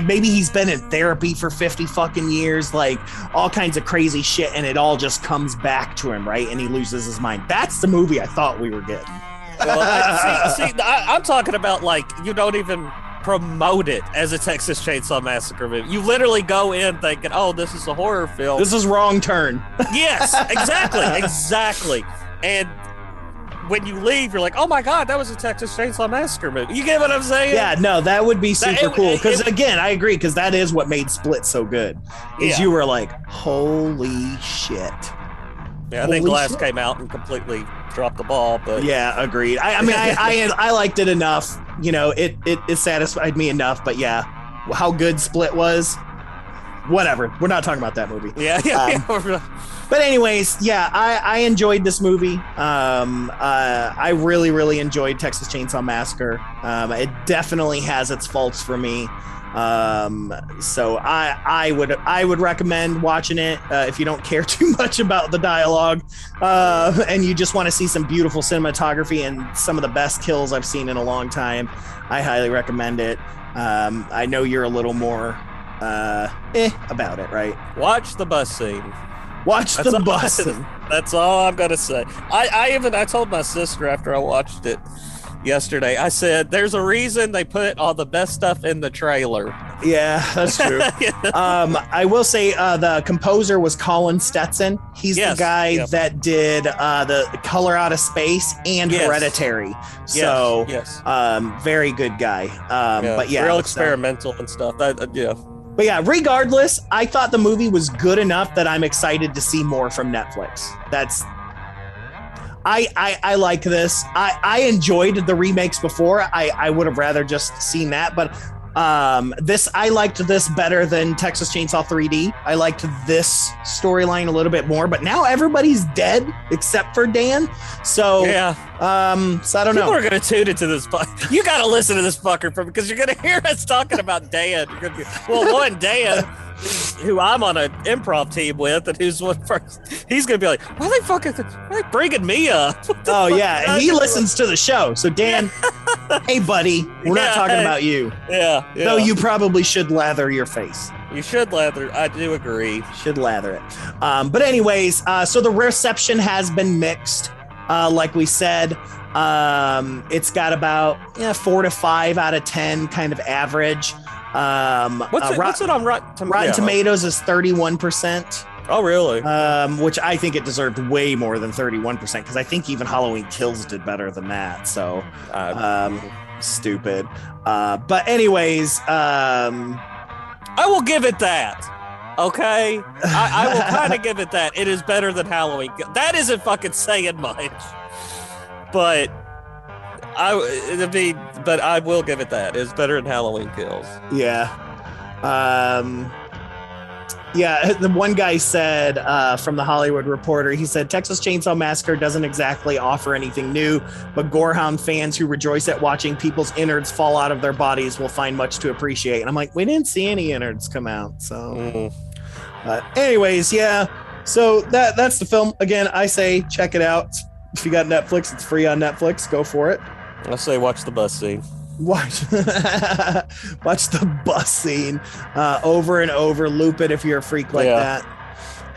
maybe he's been in therapy for 50 fucking years, like all kinds of crazy shit, and it all just comes back to him, right? And he loses his mind. That's the movie I thought we were getting. Well, I'm talking about, like, you don't even promote it as a Texas Chainsaw Massacre movie. You literally go in thinking, this is a horror film. This is Wrong Turn. Yes, exactly. And when you leave, you're like, oh my God, that was a Texas Chainsaw Massacre movie. You get what I'm saying? Yeah, no, that would be super cool. Because again, I agree, because that is what made Split so good. You were like, holy shit. Yeah, I think Glass came out and completely dropped the ball, but yeah, agreed. I mean, I liked it enough. It satisfied me enough. But yeah, how good Split was, whatever. We're not talking about that movie. Yeah. But anyways, yeah, I enjoyed this movie. I really, really enjoyed Texas Chainsaw Massacre. It definitely has its faults for me. So I would recommend watching it if you don't care too much about the dialogue, and you just want to see some beautiful cinematography and some of the best kills I've seen in a long time. I highly recommend it. I know you're a little more about it, right? Watch the bus scene. Watch the bus. That's all I'm gonna say. I told my sister after I watched it yesterday, I said, there's a reason they put all the best stuff in the trailer. Yeah, that's true. I will say the composer was Colin Stetson. He's the guy that did the Color Out of Space and Hereditary. So very good guy. But yeah, real experimental and stuff. But yeah, regardless, I thought the movie was good enough that I'm excited to see more from Netflix. I like this. I enjoyed the remakes before. I would have rather just seen that, but I liked this better than Texas Chainsaw 3D. I liked this storyline a little bit more, but now everybody's dead except for Dan. So so I don't know. People are gonna tune into this. You gotta listen to this fucker because you're gonna hear us talking about Dan. You're gonna be, Dan, who I'm on an improv team with, and who's one first. He's gonna be like, why are they bringing me up? Oh yeah, and he listens to the show. So Dan, hey buddy, we're not talking about you. Yeah. Though you probably should lather your face. You should lather. I do agree. Should lather it. But anyways, so the reception has been mixed. Like we said, it's got about 4 to 5 out of 10 kind of average. What's it on Rotten Tomatoes is 31%. Oh, really? Which I think it deserved way more than 31% because I think even Halloween Kills did better than that. So, stupid. But anyways, I will give it that. Okay, I will kind of give it that. It is better than Halloween. That isn't fucking saying much, but I will give it that. It's better than Halloween Kills. Yeah. Yeah, the one guy said from the Hollywood Reporter, he said, Texas Chainsaw Massacre doesn't exactly offer anything new, but gorehound fans who rejoice at watching people's innards fall out of their bodies will find much to appreciate. And I'm like, we didn't see any innards come out. So anyways, yeah. So that's the film. Again, I say check it out. If you got Netflix, it's free on Netflix. Go for it. I say watch the bus scene. Watch the bus scene over and over. Loop it if you're a freak like that.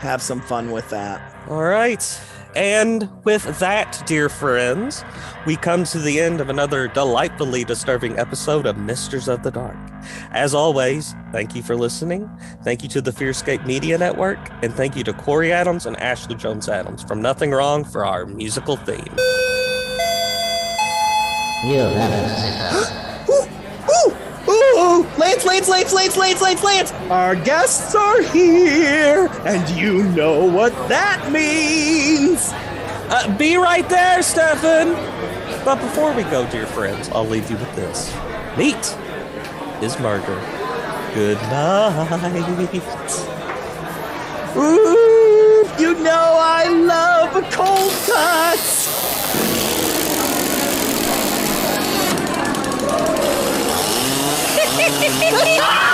Have some fun with that. All right. And with that, dear friends, we come to the end of another delightfully disturbing episode of Misters of the Dark. As always, thank you for listening. Thank you to the Fearscape Media Network. And thank you to Corey Adams and Ashley Jones Adams from Nothing Wrong for our musical theme. You'll never see that. Ooh, Lance. Our guests are here, and you know what that means. Be right there, Stefan. But before we go, dear friends, I'll leave you with this. Meat is murder. Good night. Ooh, you know I love cold cuts. Ha ha ha!